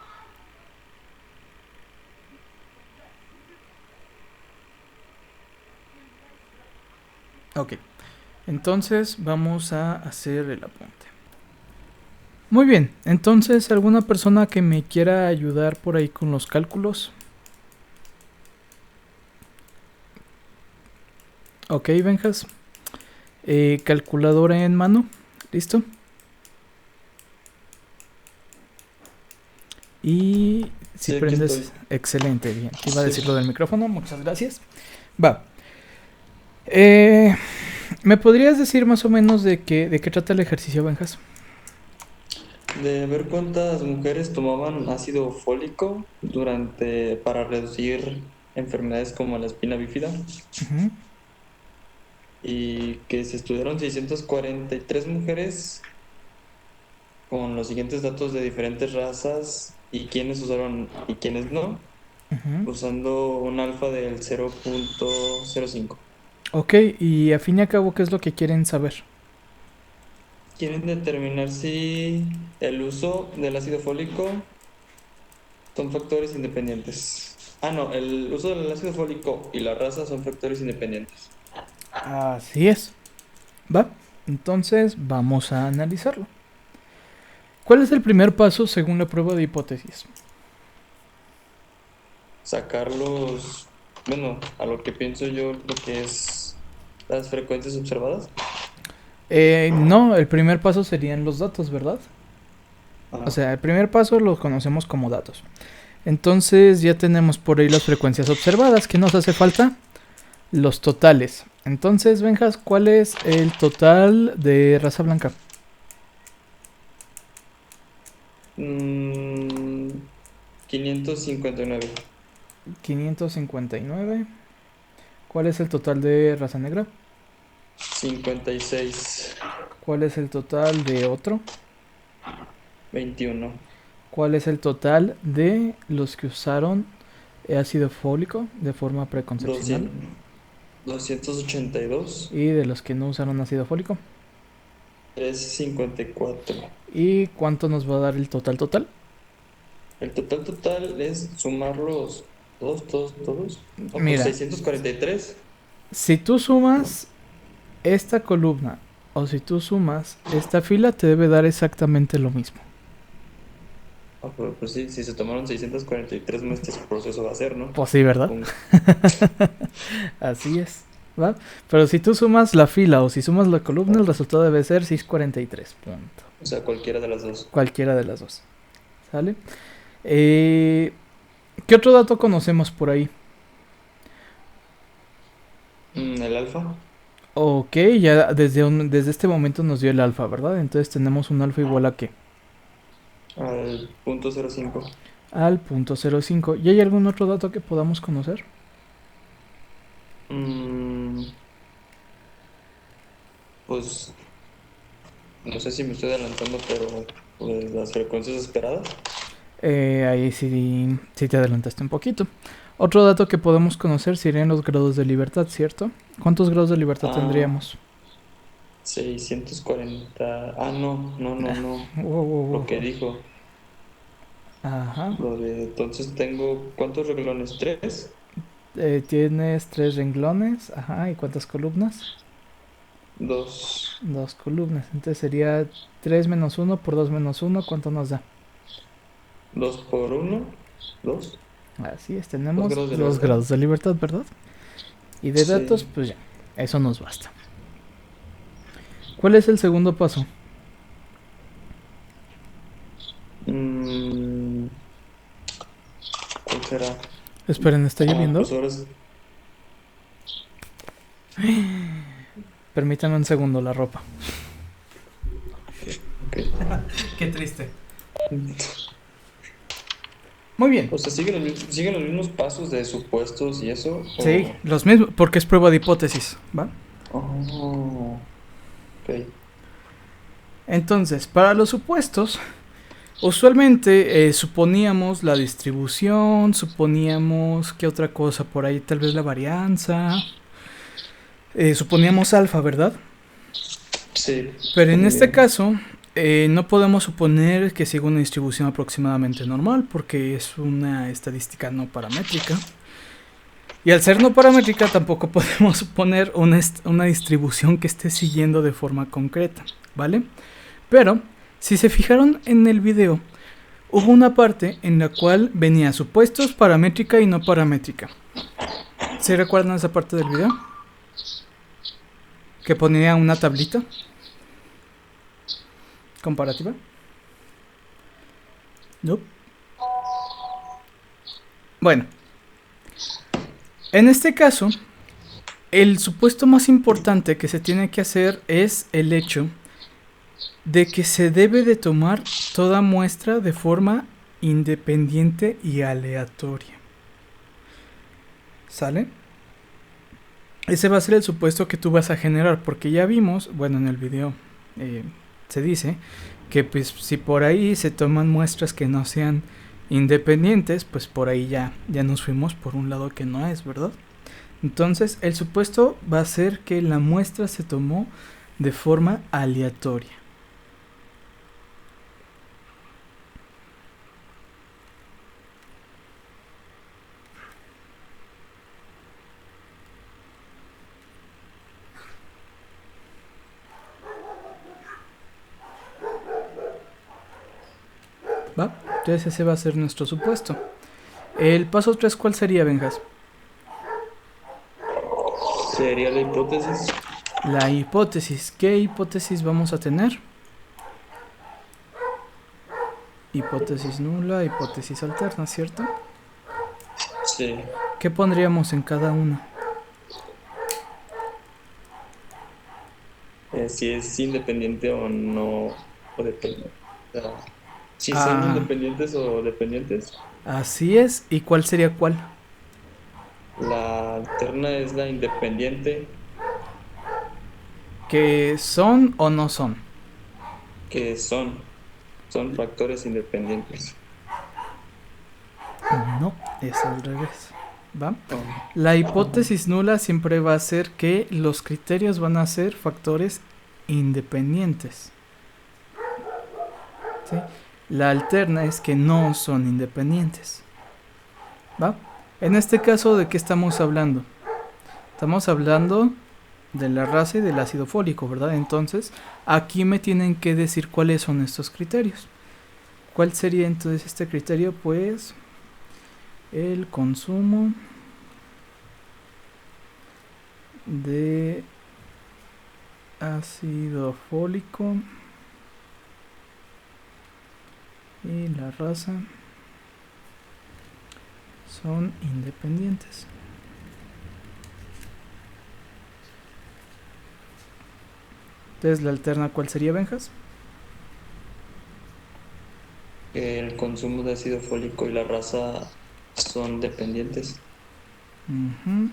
Ok, entonces vamos a hacer el apunte. Muy bien, entonces alguna persona que me quiera ayudar por ahí con los cálculos. Ok, Benjas. Calculadora en mano. ¿Listo? Y si Sí, prendes... estoy. Excelente, bien. Te iba a Sí. decir lo del micrófono, muchas gracias. Va. ¿Me podrías decir más o menos de qué trata el ejercicio, Benjas? De ver cuántas mujeres tomaban ácido fólico para reducir enfermedades como la espina bífida, Ujú. y que se estudiaron 643 mujeres con los siguientes datos de diferentes razas y quiénes usaron y quiénes no, Ujú. usando un alfa del 0.05. Ok, y a fin y a cabo, ¿qué es lo que quieren saber? Quieren determinar si el uso del ácido fólico son factores independientes. Ah, no, el uso del ácido fólico y la raza son factores independientes. Así es. Va, entonces vamos a analizarlo. ¿Cuál es el primer paso según la prueba de hipótesis? Bueno, a lo que pienso yo, lo que es las frecuencias observadas. No, el primer paso serían los datos, ¿verdad? Ajá. O sea, el primer paso lo conocemos como datos. Entonces ya tenemos por ahí las frecuencias observadas. ¿Qué nos hace falta? Los totales. Entonces, Benjas, ¿cuál es el total de raza blanca? 559. 559. ¿Cuál es el total de raza negra? 56. ¿Cuál es el total de otro? 21. ¿Cuál es el total de los que usaron ácido fólico de forma preconcepcional? 282. Y de los que no usaron ácido fólico. 354. ¿Y cuánto nos va a dar el total? El total es sumarlos todos. No, pues Mira, 643. si tú sumas esta columna o si tú sumas esta fila, te debe dar exactamente lo mismo. Ah, pero pues sí, si se tomaron 643 muestras, el proceso va a ser, ¿no? Pues sí, ¿verdad? Un- Así es, ¿va? Pero si tú sumas la fila o si sumas la columna, el resultado debe ser 643. Punto. O sea, cualquiera de las dos. Cualquiera de las dos. ¿Sale? ¿Qué otro dato conocemos por ahí? El alfa. Ok, ya desde este momento nos dio el alfa, ¿verdad? Entonces tenemos un alfa igual a ¿qué? Al punto 05. Al punto 05. ¿Y hay algún otro dato que podamos conocer? Pues no sé si me estoy adelantando, pero pues, las frecuencias esperadas. Ahí sí te adelantaste un poquito. Otro dato que podemos conocer serían los grados de libertad, ¿cierto? ¿Cuántos grados de libertad tendríamos? 640. Ah, no. Wow, wow, wow. Lo que dijo. Ajá. Entonces tengo. ¿Cuántos renglones? ¿3? Tienes 3 renglones. Ajá. ¿Y cuántas columnas? 2. 2 columnas. Entonces sería 3 menos 1 por 2 menos 1. ¿Cuánto nos da? 2 por 1. 2. Así es, tenemos 2 grados de 2 libertad. grados de libertad, ¿verdad? Y de Sí. datos, pues ya, eso nos basta. ¿Cuál es el segundo paso? ¿Cuál será? Esperen, ¿está lloviendo? Pues ahora es- Permítanme un segundo la ropa. ok. Qué triste. Muy bien. O sea, siguen los mismos pasos de supuestos y eso. Sí, los mismos, porque es prueba de hipótesis, ¿va? Oh, ok. Entonces, para los supuestos, usualmente suponíamos la distribución, suponíamos qué otra cosa por ahí, tal vez la varianza, suponíamos alfa, ¿verdad? Sí. Pero en muy este bien. caso, no podemos suponer que siga una distribución aproximadamente normal, porque es una estadística no paramétrica. Y al ser no paramétrica, tampoco podemos suponer una distribución que esté siguiendo de forma concreta, ¿vale? Pero, si se fijaron en el video, hubo una parte en la cual venía supuestos, paramétrica y no paramétrica. ¿Se recuerdan esa parte del video? Que ponía una tablita comparativa. No. Bueno, en este caso, el supuesto más importante que se tiene que hacer es el hecho de que se debe de tomar toda muestra de forma independiente y aleatoria. ¿Sale? Ese va a ser el supuesto que tú vas a generar, porque ya vimos, bueno, en el video se dice que pues si por ahí se toman muestras que no sean independientes, pues por ahí ya nos fuimos por un lado que no es, ¿verdad? Entonces el supuesto va a ser que la muestra se tomó de forma aleatoria. ¿Va? Entonces ese va a ser nuestro supuesto. El paso 3, ¿cuál sería, Benjas? Sería la hipótesis. La hipótesis. ¿Qué hipótesis vamos a tener? Hipótesis nula, hipótesis alterna, ¿cierto? Sí. ¿Qué pondríamos en cada una? Si es independiente o no. O depende. O sea, si Ah. son independientes o dependientes. Así es. ¿Y cuál sería cuál? La alterna es la independiente. ¿Que son o no son? Que son factores independientes. No, es al revés. ¿Va? Oh, La hipótesis nula siempre va a ser que los criterios van a ser factores independientes. ¿Sí? La alterna es que no son independientes. ¿Va? En este caso, ¿de qué estamos hablando? Estamos hablando de la raza y del ácido fólico, ¿verdad? Entonces, aquí me tienen que decir cuáles son estos criterios. ¿Cuál sería entonces este criterio? Pues el consumo de ácido fólico y la raza son independientes. Entonces, la alterna, ¿cuál sería, Benjas? que el consumo de ácido fólico y la raza son dependientes. Ujú.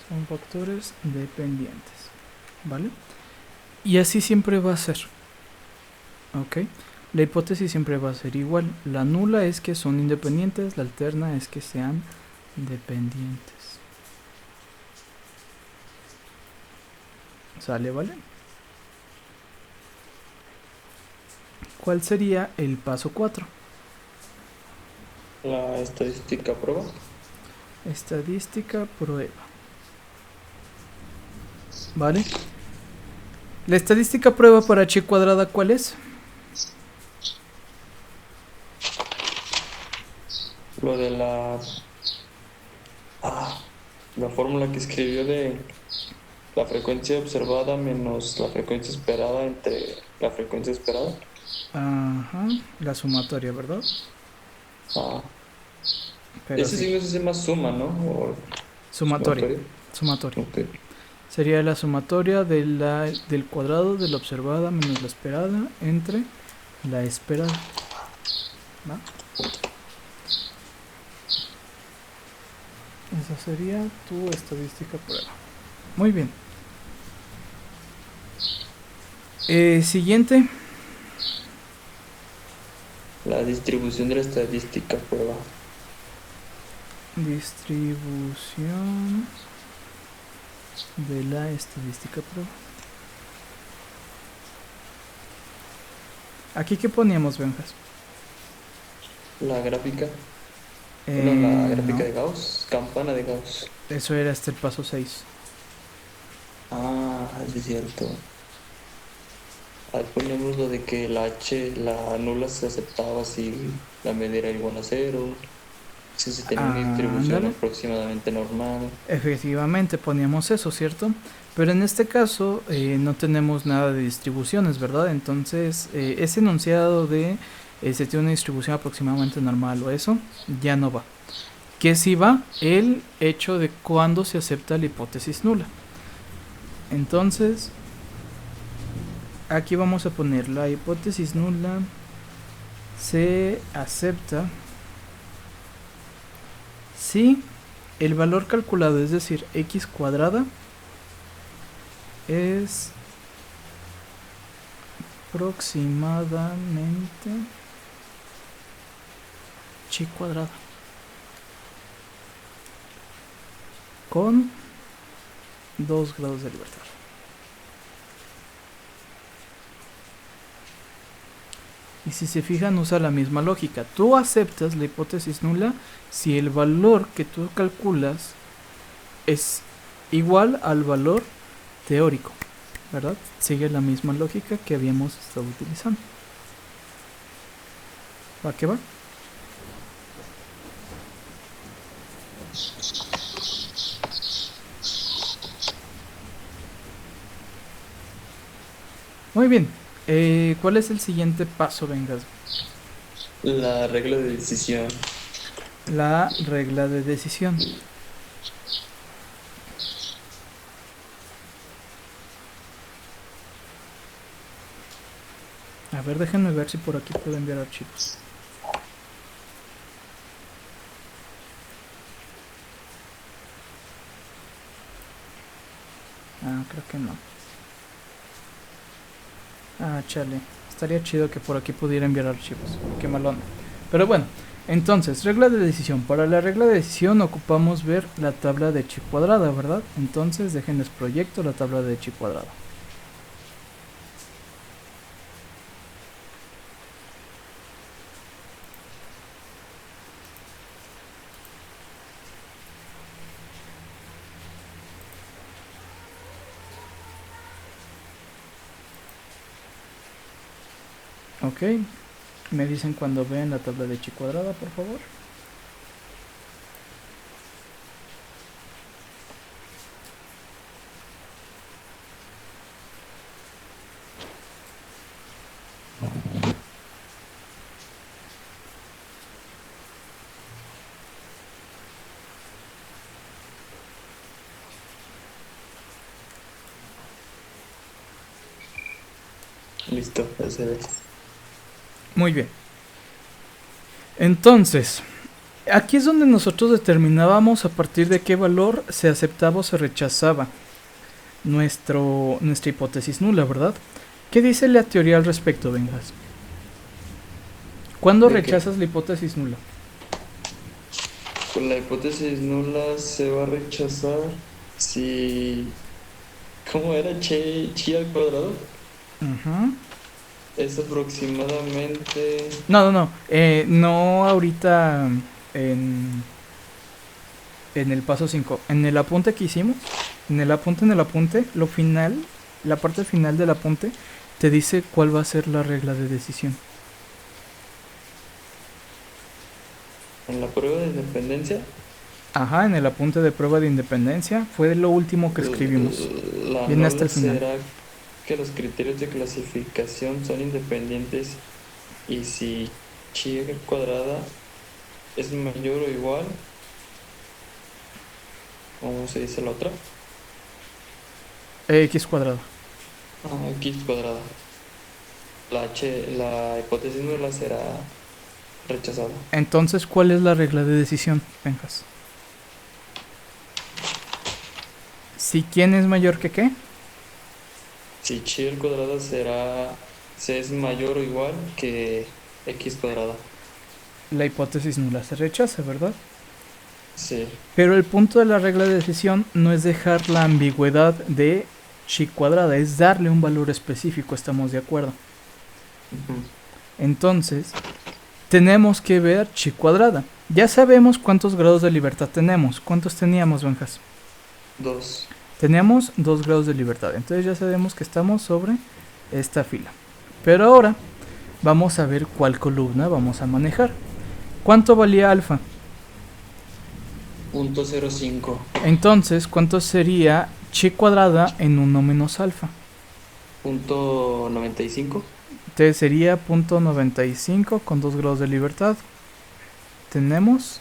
Son factores dependientes, ¿vale? Y así siempre va a ser, ¿ok? La hipótesis siempre va a ser igual. La nula es que son independientes, la alterna es que sean dependientes. ¿Sale, vale? ¿Cuál sería el paso 4? La estadística prueba. Estadística prueba. ¿Vale? La estadística prueba para h cuadrada, ¿cuál es? Lo de la la fórmula que escribió de la frecuencia observada menos la frecuencia esperada entre la frecuencia esperada. Ajá, la sumatoria, ¿verdad? Ah, Pero ese sí, signo se llama suma, ¿no? O sumatoria. Sumatoria. Ok. Sería la sumatoria de del cuadrado de la observada menos la esperada entre la esperada. ¿Va? Esa sería tu estadística prueba. Muy bien. Siguiente. La distribución de la estadística prueba. Distribución de la estadística prueba. ¿Aquí qué poníamos, Benjas? La gráfica. La gráfica No, de Gauss. Campana de Gauss. eso era hasta el paso 6. Ah, sí es cierto. Ahí ponemos lo de que la H, la nula se aceptaba si la media era igual a 0, si se tenía una distribución Ándale. aproximadamente normal. Efectivamente poníamos eso, ¿cierto? Pero en este caso no tenemos nada de distribuciones, ¿verdad? Entonces ese enunciado de se tiene una distribución aproximadamente normal o eso, ya no va. ¿Qué sí va? El hecho de cuándo se acepta la hipótesis nula. Entonces, aquí vamos a poner la hipótesis nula se acepta si el valor calculado, es decir, x cuadrada, es aproximadamente chi cuadrada con 2 grados de libertad. Y si se fijan, usa la misma lógica. Tú aceptas la hipótesis nula si el valor que tú calculas es igual al valor teórico, ¿verdad? Sigue la misma lógica que habíamos estado utilizando. ¿Va que va? Muy bien. ¿Cuál es el siguiente paso, Vengas? La regla de decisión. La regla de decisión. A ver, déjenme ver si por aquí puedo enviar archivos. Ah, creo que no. Ah, chale. Estaría chido que por aquí pudiera enviar archivos. Qué malón. Pero bueno, entonces, regla de decisión. Para la regla de decisión ocupamos ver la tabla de chi cuadrada, ¿verdad? Entonces, déjenles proyecto la tabla de chi cuadrada. Ok, me dicen cuando ven la tabla de chi cuadrada, por favor. Listo, ya se ve. Muy bien. Entonces, aquí es donde nosotros determinábamos a partir de qué valor se aceptaba o se rechazaba nuestra hipótesis nula, ¿verdad? ¿Qué dice la teoría al respecto, Benjas? ¿Cuándo ¿De qué? rechazas la hipótesis nula? Con la hipótesis nula se va a rechazar si... ¿Cómo era? Chi al cuadrado. Ujú. Es aproximadamente... No. No ahorita en, en el paso 5. En el apunte que hicimos, en el apunte, lo final, la parte final del apunte, te dice cuál va a ser la regla de decisión. En la prueba de independencia. Ajá, en el apunte de prueba de independencia fue lo último que escribimos. La Viene hasta norma el final. será que los criterios de clasificación son independientes y si chi cuadrada es mayor o igual, ¿cómo se dice la otra? X cuadrado. X cuadrada. La hipótesis nula será rechazada. Entonces, ¿cuál es la regla de decisión, Benjas? Si quién es mayor que qué. Si chi al cuadrado se es mayor o igual que x cuadrada. La hipótesis nula se rechaza, ¿verdad? Sí. Pero el punto de la regla de decisión no es dejar la ambigüedad de chi cuadrada, es darle un valor específico, ¿estamos de acuerdo? Ujú. Entonces, tenemos que ver chi cuadrada. Ya sabemos cuántos grados de libertad tenemos. ¿Cuántos teníamos, Benjas? 2. Teníamos 2 grados de libertad. Entonces ya sabemos que estamos sobre esta fila. Pero ahora vamos a ver cuál columna vamos a manejar. ¿Cuánto valía alfa? 0.05. Entonces, ¿cuánto sería chi cuadrada en 1 menos alfa? 0.95. Entonces sería 0.95 con 2 grados de libertad. Tenemos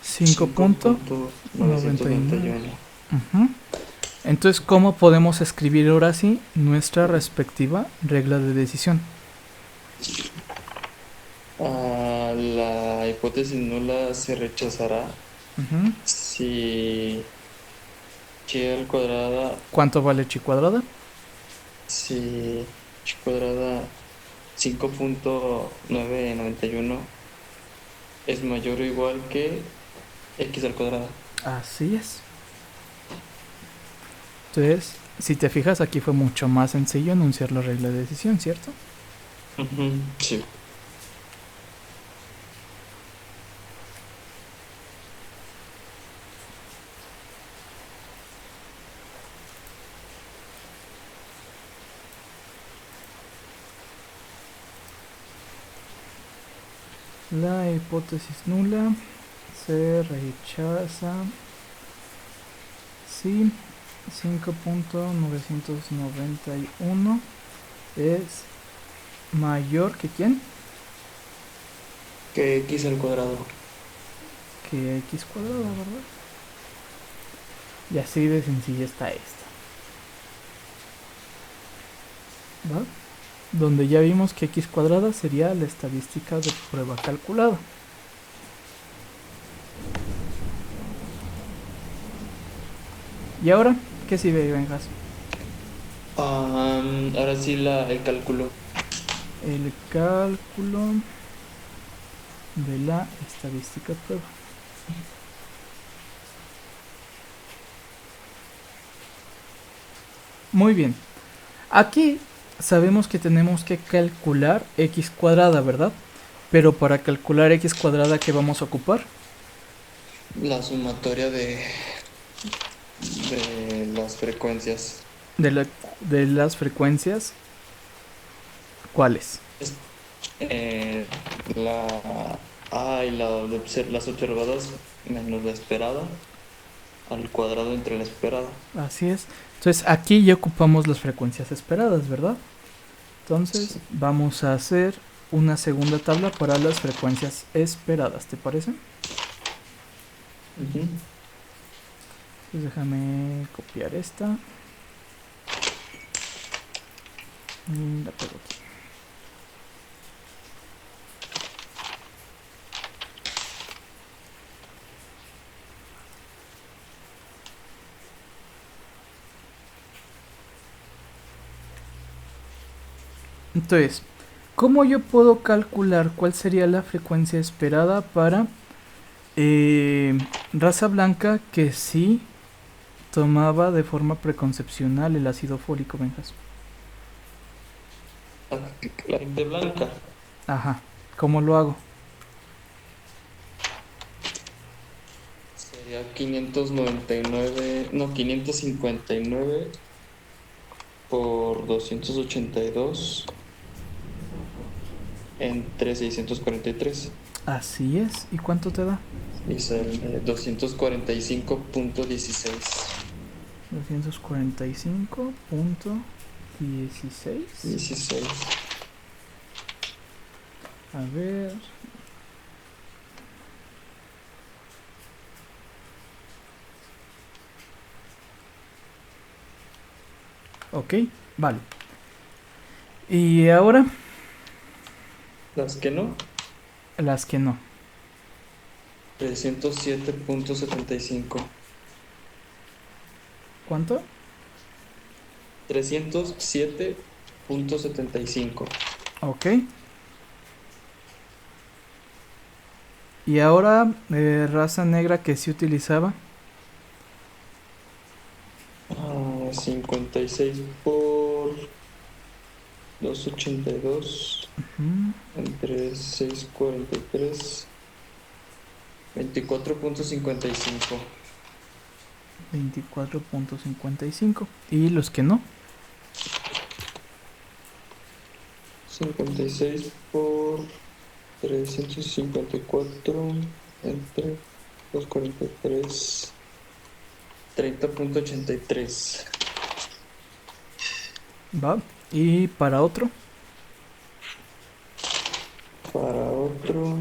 5.991. Ujú. Entonces, ¿cómo podemos escribir ahora sí nuestra respectiva regla de decisión? La hipótesis nula se rechazará Ujú. si chi al cuadrada, ¿Cuánto vale chi cuadrada? si chi cuadrada 5.991 es mayor o igual que x al cuadrado. Así es. Entonces, si te fijas, aquí fue mucho más sencillo enunciar la regla de decisión, ¿cierto? Ujú, sí. La hipótesis nula se rechaza si 5.991 es mayor que ¿quién? Que x al cuadrado. Que x cuadrado, ¿verdad? Y así de sencilla está esta. ¿Va? Donde ya vimos que x cuadrada sería la estadística de prueba calculada. Y ahora, ¿qué sigue, Benjas? Ahora sí el cálculo. El cálculo de la estadística prueba. Muy bien. Aquí sabemos que tenemos que calcular x cuadrada, ¿verdad? Pero para calcular x cuadrada, ¿qué vamos a ocupar? La sumatoria de las frecuencias. De las frecuencias, ¿cuáles? Es- eh, la A y las observadas menos la esperada al cuadrado entre la esperada. Así es. Entonces aquí ya ocupamos las frecuencias esperadas, ¿verdad? Entonces vamos a hacer una segunda tabla para las frecuencias esperadas, ¿te parece? Ujú. Pues déjame copiar esta. Y la pego aquí. Entonces, ¿cómo yo puedo calcular cuál sería la frecuencia esperada para raza blanca que sí tomaba de forma preconcepcional el ácido fólico, Benjas? La gente blanca. Ajá, ¿cómo lo hago? Sería 559 por 282 entre 643. Así es. ¿Y cuánto te da? Y sale 245.16. 245.16. 16. A ver. Ok, vale. Y ahora Las que no, las que no. 307.75. ¿Cuánto? 307.75. Ok. Y ahora raza negra que se utilizaba. 56 por 282 Ujú, entre 643. 24.55. 24.55. ¿Y los que no? 56 por 354 entre 243. 30.83. Va. ¿Y para otro? Para otro,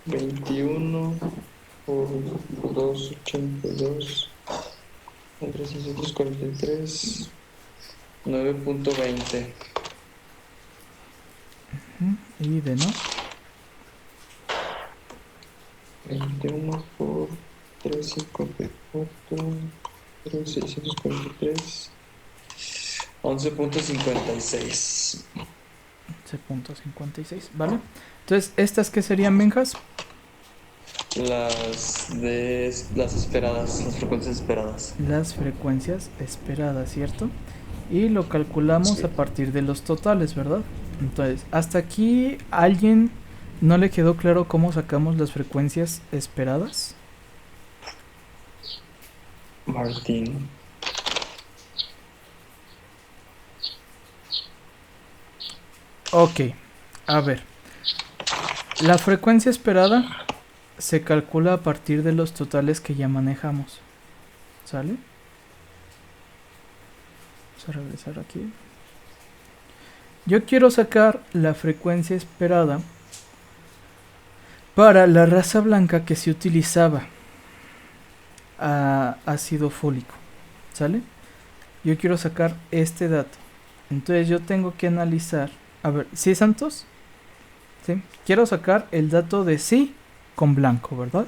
21 por 282 entre 643. 9.20. Ujú, ¿y de no? 21 por 354 entre 643. 11.56. 11.56. Vale. Entonces, ¿estas qué serían, Benjas? Las esperadas, las frecuencias esperadas. Las frecuencias esperadas, ¿cierto? Y lo calculamos Sí. a partir de los totales, ¿verdad? Entonces, hasta aquí, ¿alguien no le quedó claro cómo sacamos las frecuencias esperadas? Martín. Ok, a ver. La frecuencia esperada se calcula a partir de los totales que ya manejamos. ¿Sale? Vamos a regresar aquí. Yo quiero sacar la frecuencia esperada para la raza blanca que se utilizaba a ácido fólico. ¿Sale? Yo quiero sacar este dato. Entonces yo tengo que analizar. A ver, ¿sí, Santos? ¿Sí? Quiero sacar el dato de sí con blanco, ¿verdad?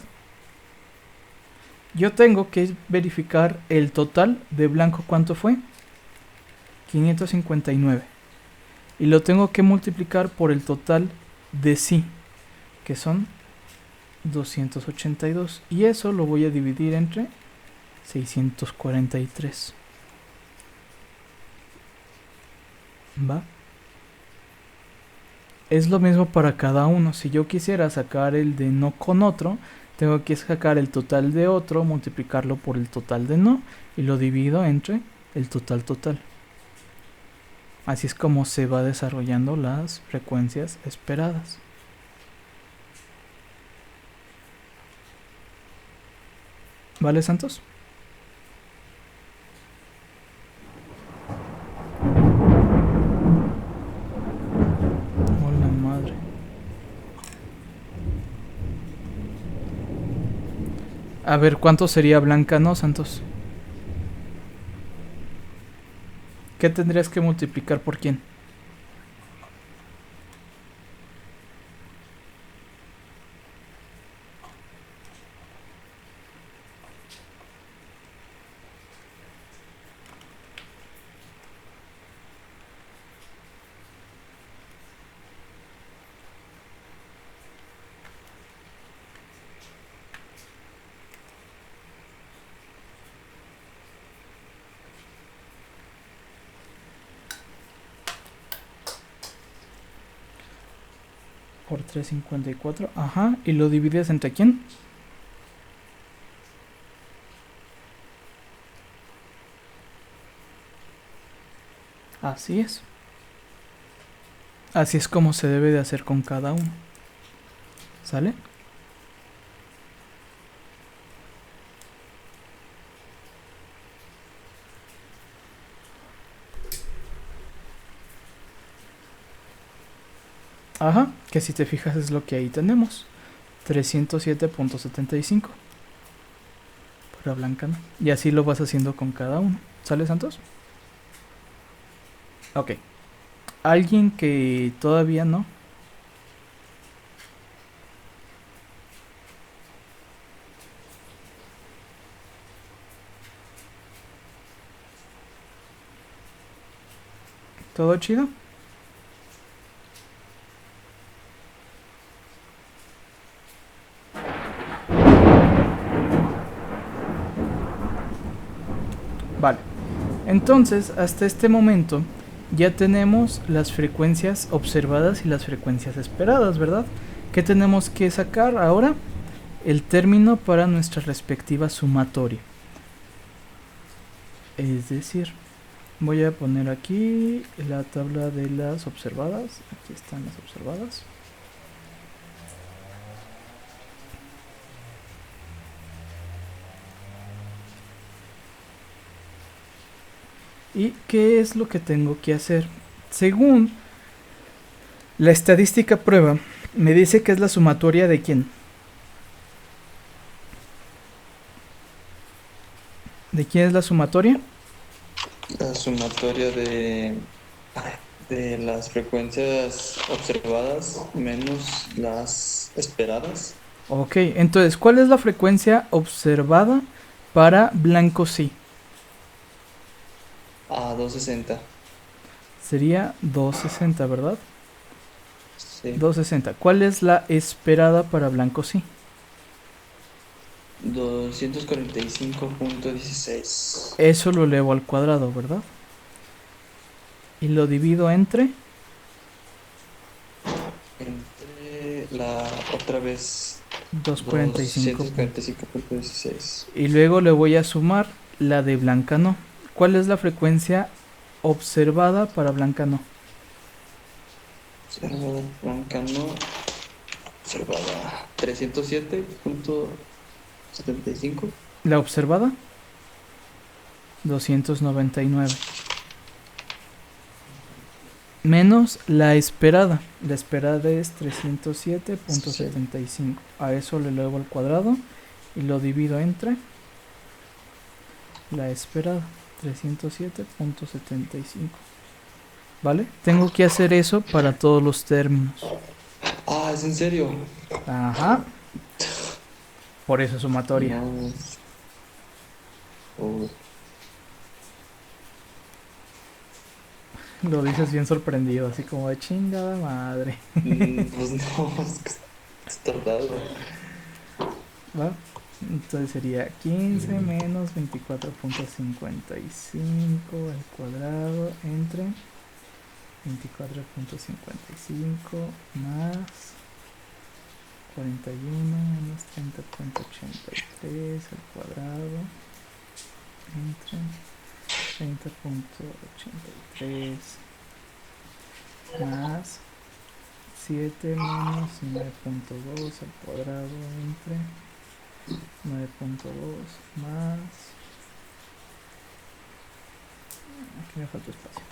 Yo tengo que verificar el total de blanco, ¿cuánto fue? 559. Y lo tengo que multiplicar por el total de sí, que son 282. Y eso lo voy a dividir entre 643. ¿Va? Es lo mismo para cada uno. Si yo quisiera sacar el de no con otro, tengo que sacar el total de otro, multiplicarlo por el total de no y lo divido entre el total total. Así es como se va desarrollando las frecuencias esperadas. ¿Vale, Santos? Hola, madre. A ver, ¿cuánto sería blanca, no, Santos? ¿Qué tendrías que multiplicar por quién? Por 354. Ajá. ¿Y lo divides entre quién? Así es. Así es como se debe de hacer con cada uno. ¿Sale? Ajá, que si te fijas es lo que ahí tenemos. 307.75 para blanca, ¿no? Y así lo vas haciendo con cada uno. ¿Sale, Santos? Ok. ¿Alguien que todavía no? ¿Todo chido? Vale. Entonces, hasta este momento ya tenemos las frecuencias observadas y las frecuencias esperadas, ¿verdad? ¿Qué tenemos que sacar ahora? El término para nuestra respectiva sumatoria. Es decir, voy a poner aquí la tabla de las observadas. Aquí están las observadas. ¿Y qué es lo que tengo que hacer? Según la estadística prueba, me dice que es la sumatoria de quién. ¿De quién es la sumatoria? La sumatoria de las frecuencias observadas menos las esperadas. Ok, entonces, ¿cuál es la frecuencia observada para blanco sí? A 260. Sería 260, ¿verdad? Sí. 260. ¿Cuál es la esperada para blanco sí? 245.16. Eso lo elevo al cuadrado, ¿verdad? Y lo divido entre la otra vez 245. 245.16. Y luego le voy a sumar la de blanca no. ¿Cuál es la frecuencia observada para blanca no? Observada, blanca no. Observada 307.75. ¿La observada? 299. Menos la esperada. La esperada es 307.75. A eso le elevo al cuadrado y lo divido entre la esperada. 307.75. ¿Vale? Tengo que hacer eso para todos los términos. Ah, ¿es en serio? Ajá. Por eso es sumatoria. No. Oh. Lo dices bien sorprendido, así como de chingada madre. Pues no, es que es tardado. ¿Va? Entonces sería 15 menos 24.55 al cuadrado entre 24.55 más 41 menos 30.83 al cuadrado entre 30.83 más 7 menos 9.2 al cuadrado entre 9.2 más... Aquí me falta espacio.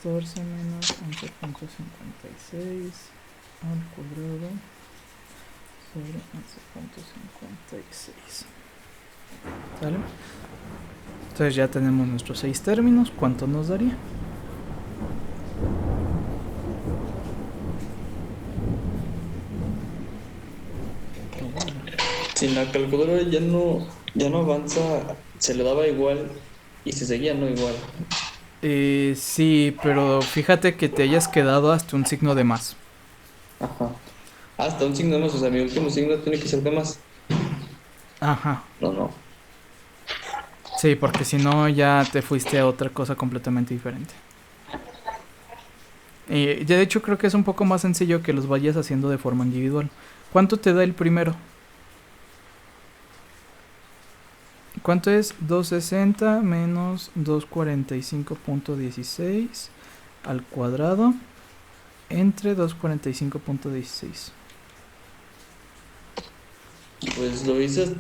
Catorce menos 11.56 al cuadrado sobre 11.56. ¿Sale? Entonces ya tenemos nuestros 6 términos. ¿Cuánto nos daría? Si la calculadora ya no avanza, se le daba igual y se seguía no igual. Sí, pero fíjate que te hayas quedado hasta un signo de más. Ajá. Hasta un signo más, o sea, mi último signo tiene que ser de más. Ajá. No. Sí, porque si no ya te fuiste a otra cosa completamente diferente. Y de hecho creo que es un poco más sencillo que los vayas haciendo de forma individual. ¿Cuánto te da el primero? ¿Cuánto es 260 menos 245.16 al cuadrado entre 245.16? Pues lo hice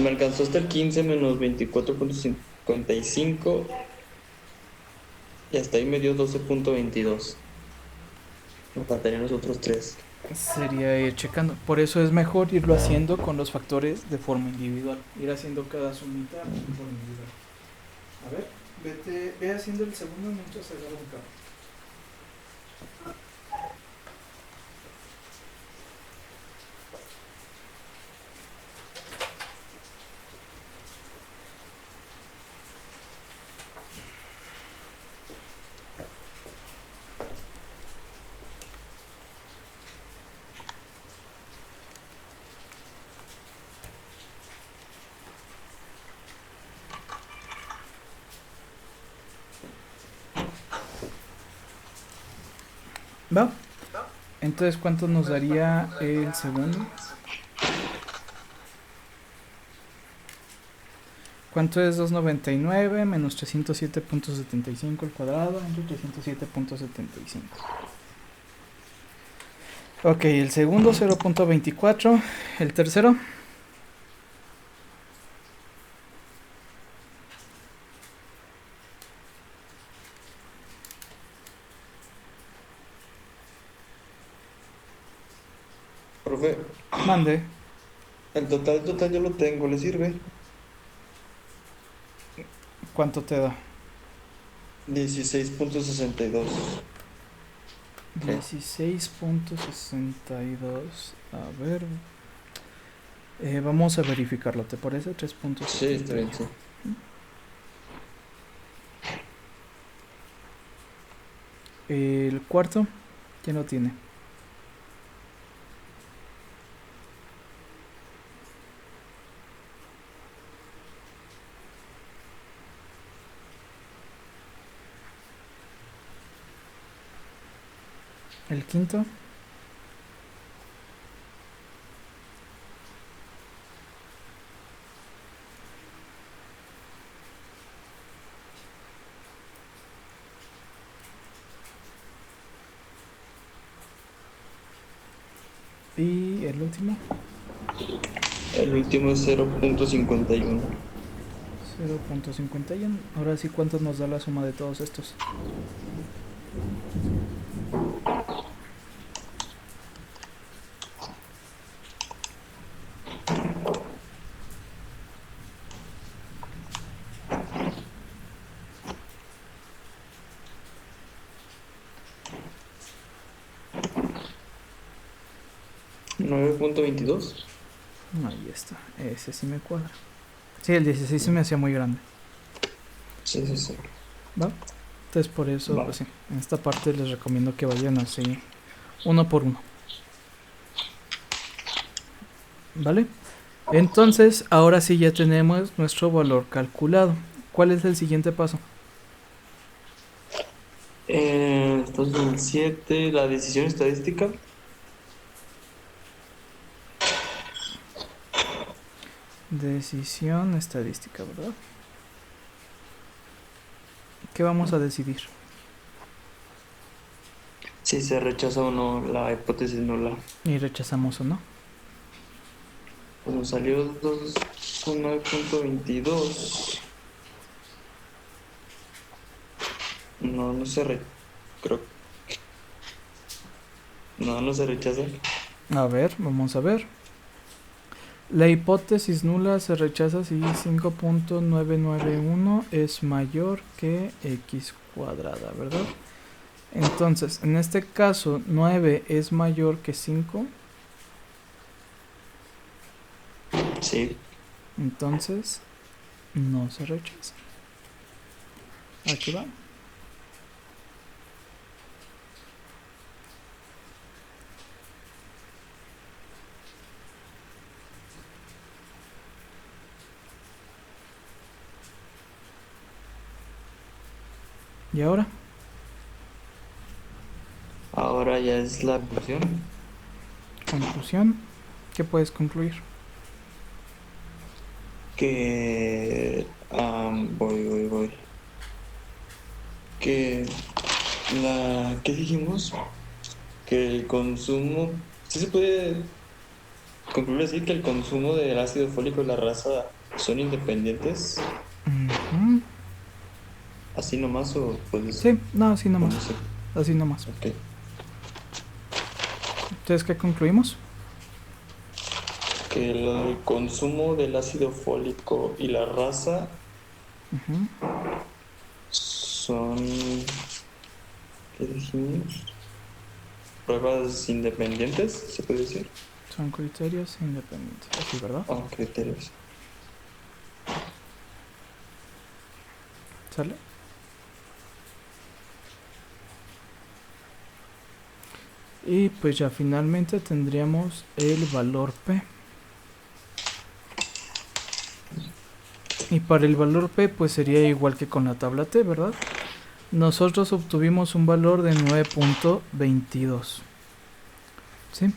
me alcanzó hasta el 15 menos 24.55 y hasta ahí me dio 12.22. Me faltarían los otros tres. Sería ir checando. Por eso es mejor irlo haciendo con los factores de forma individual. Ir haciendo cada sumita de forma individual. A ver, ve haciendo el segundo mientras agarro un cabo. ¿Va? Entonces, ¿cuánto nos daría el segundo? ¿Cuánto es 299 menos 307.75 al cuadrado entre 307.75? Ok, el segundo 0.24. El tercero. Profe, Mande. el total yo lo tengo, ¿le sirve? ¿Cuánto te da? 16.62. 16.62. A ver. Vamos a verificarlo, ¿te parece? 3.7. Sí, está bien, sí. El cuarto, ¿quién lo tiene? El quinto. Y el último. El último es 0.51. 0.51. Ahora sí, ¿cuánto nos da la suma de todos estos? 9.22. Ahí está, ese sí me cuadra. Sí, el 16 se me hacía muy grande. Sí, sí, sí. ¿Va? Entonces por eso, Va. pues sí, en esta parte les recomiendo que vayan así, uno por uno. ¿Vale? Entonces, ahora sí ya tenemos nuestro valor calculado. ¿Cuál es el siguiente paso? Entonces, el 7, la decisión estadística. Decisión estadística, ¿verdad? ¿Qué vamos a decidir? Si se rechaza o no la hipótesis nula. ¿Y rechazamos o no? Pues nos salió 9.22. No, no se creo. No, no se rechaza. A ver, vamos a ver. La hipótesis nula se rechaza si 5.991 es mayor que x cuadrada, ¿verdad? Entonces, en este caso, 9 es mayor que 5. Sí. Entonces, no se rechaza. Aquí va. ¿Y ahora? Ahora ya es la conclusión. Conclusión. ¿Qué puedes concluir? Que voy. Que ¿qué dijimos? Que el consumo, sí se puede concluir así que el consumo del ácido fólico y la raza son independientes, Ujú. así nomás o pues Sí, no, así o nomás. no sé. Así nomás. Ok. Entonces, ¿qué concluimos? Que el consumo del ácido fólico y la raza Ujú. son, ¿qué dijimos? Pruebas independientes, se puede decir. Son criterios independientes. Así, ¿verdad? Ah, criterios. ¿Sale? Y pues ya finalmente tendríamos el valor P. Y para el valor P pues sería igual que con la tabla T, ¿verdad? Nosotros obtuvimos un valor de 9.22. ¿Sí?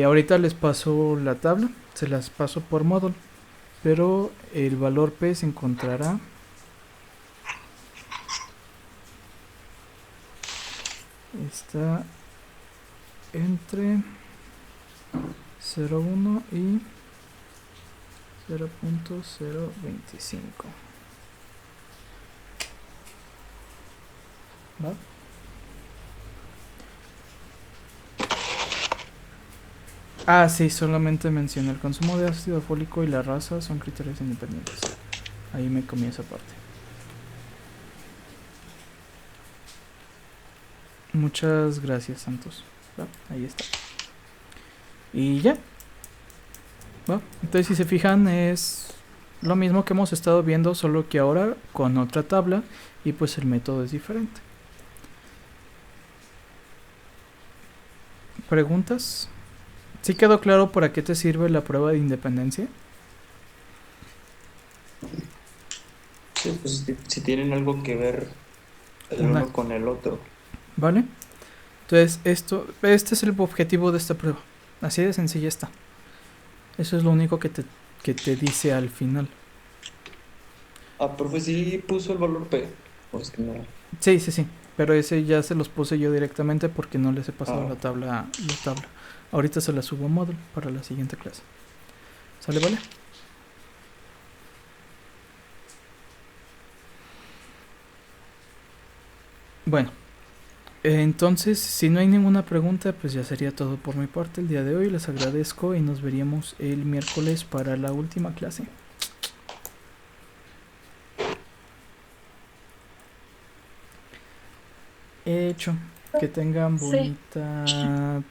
Ahorita les paso la tabla, se las paso por módulo. Pero el valor P se encontrará está entre 0.1 y 0.025. ¿Va? Ah, sí, solamente mencioné el consumo de ácido fólico y la raza son criterios independientes. Ahí me comí esa parte. Muchas gracias, Santos. ¿Va? Ahí está. Y ya. ¿Va? Entonces, si se fijan, es lo mismo que hemos estado viendo, solo que ahora con otra tabla y pues el método es diferente. ¿Preguntas? ¿Sí quedó claro para qué te sirve la prueba de independencia? Sí, pues si tienen algo que ver el Una. uno con el otro. ¿Vale? Entonces, este es el objetivo de esta prueba. Así de sencilla está. Eso es lo único que te dice al final. Ah, profe, sí puso el valor P. Pues que no. Sí, sí, sí. Pero ese ya se los puse yo directamente porque no les he pasado Ah. la tabla. Ahorita se la subo a módulo para la siguiente clase. ¿Sale, vale? Bueno. Entonces, si no hay ninguna pregunta, pues ya sería todo por mi parte el día de hoy. Les agradezco y nos veríamos el miércoles para la última clase. Hecho. Que tengan Sí. bonita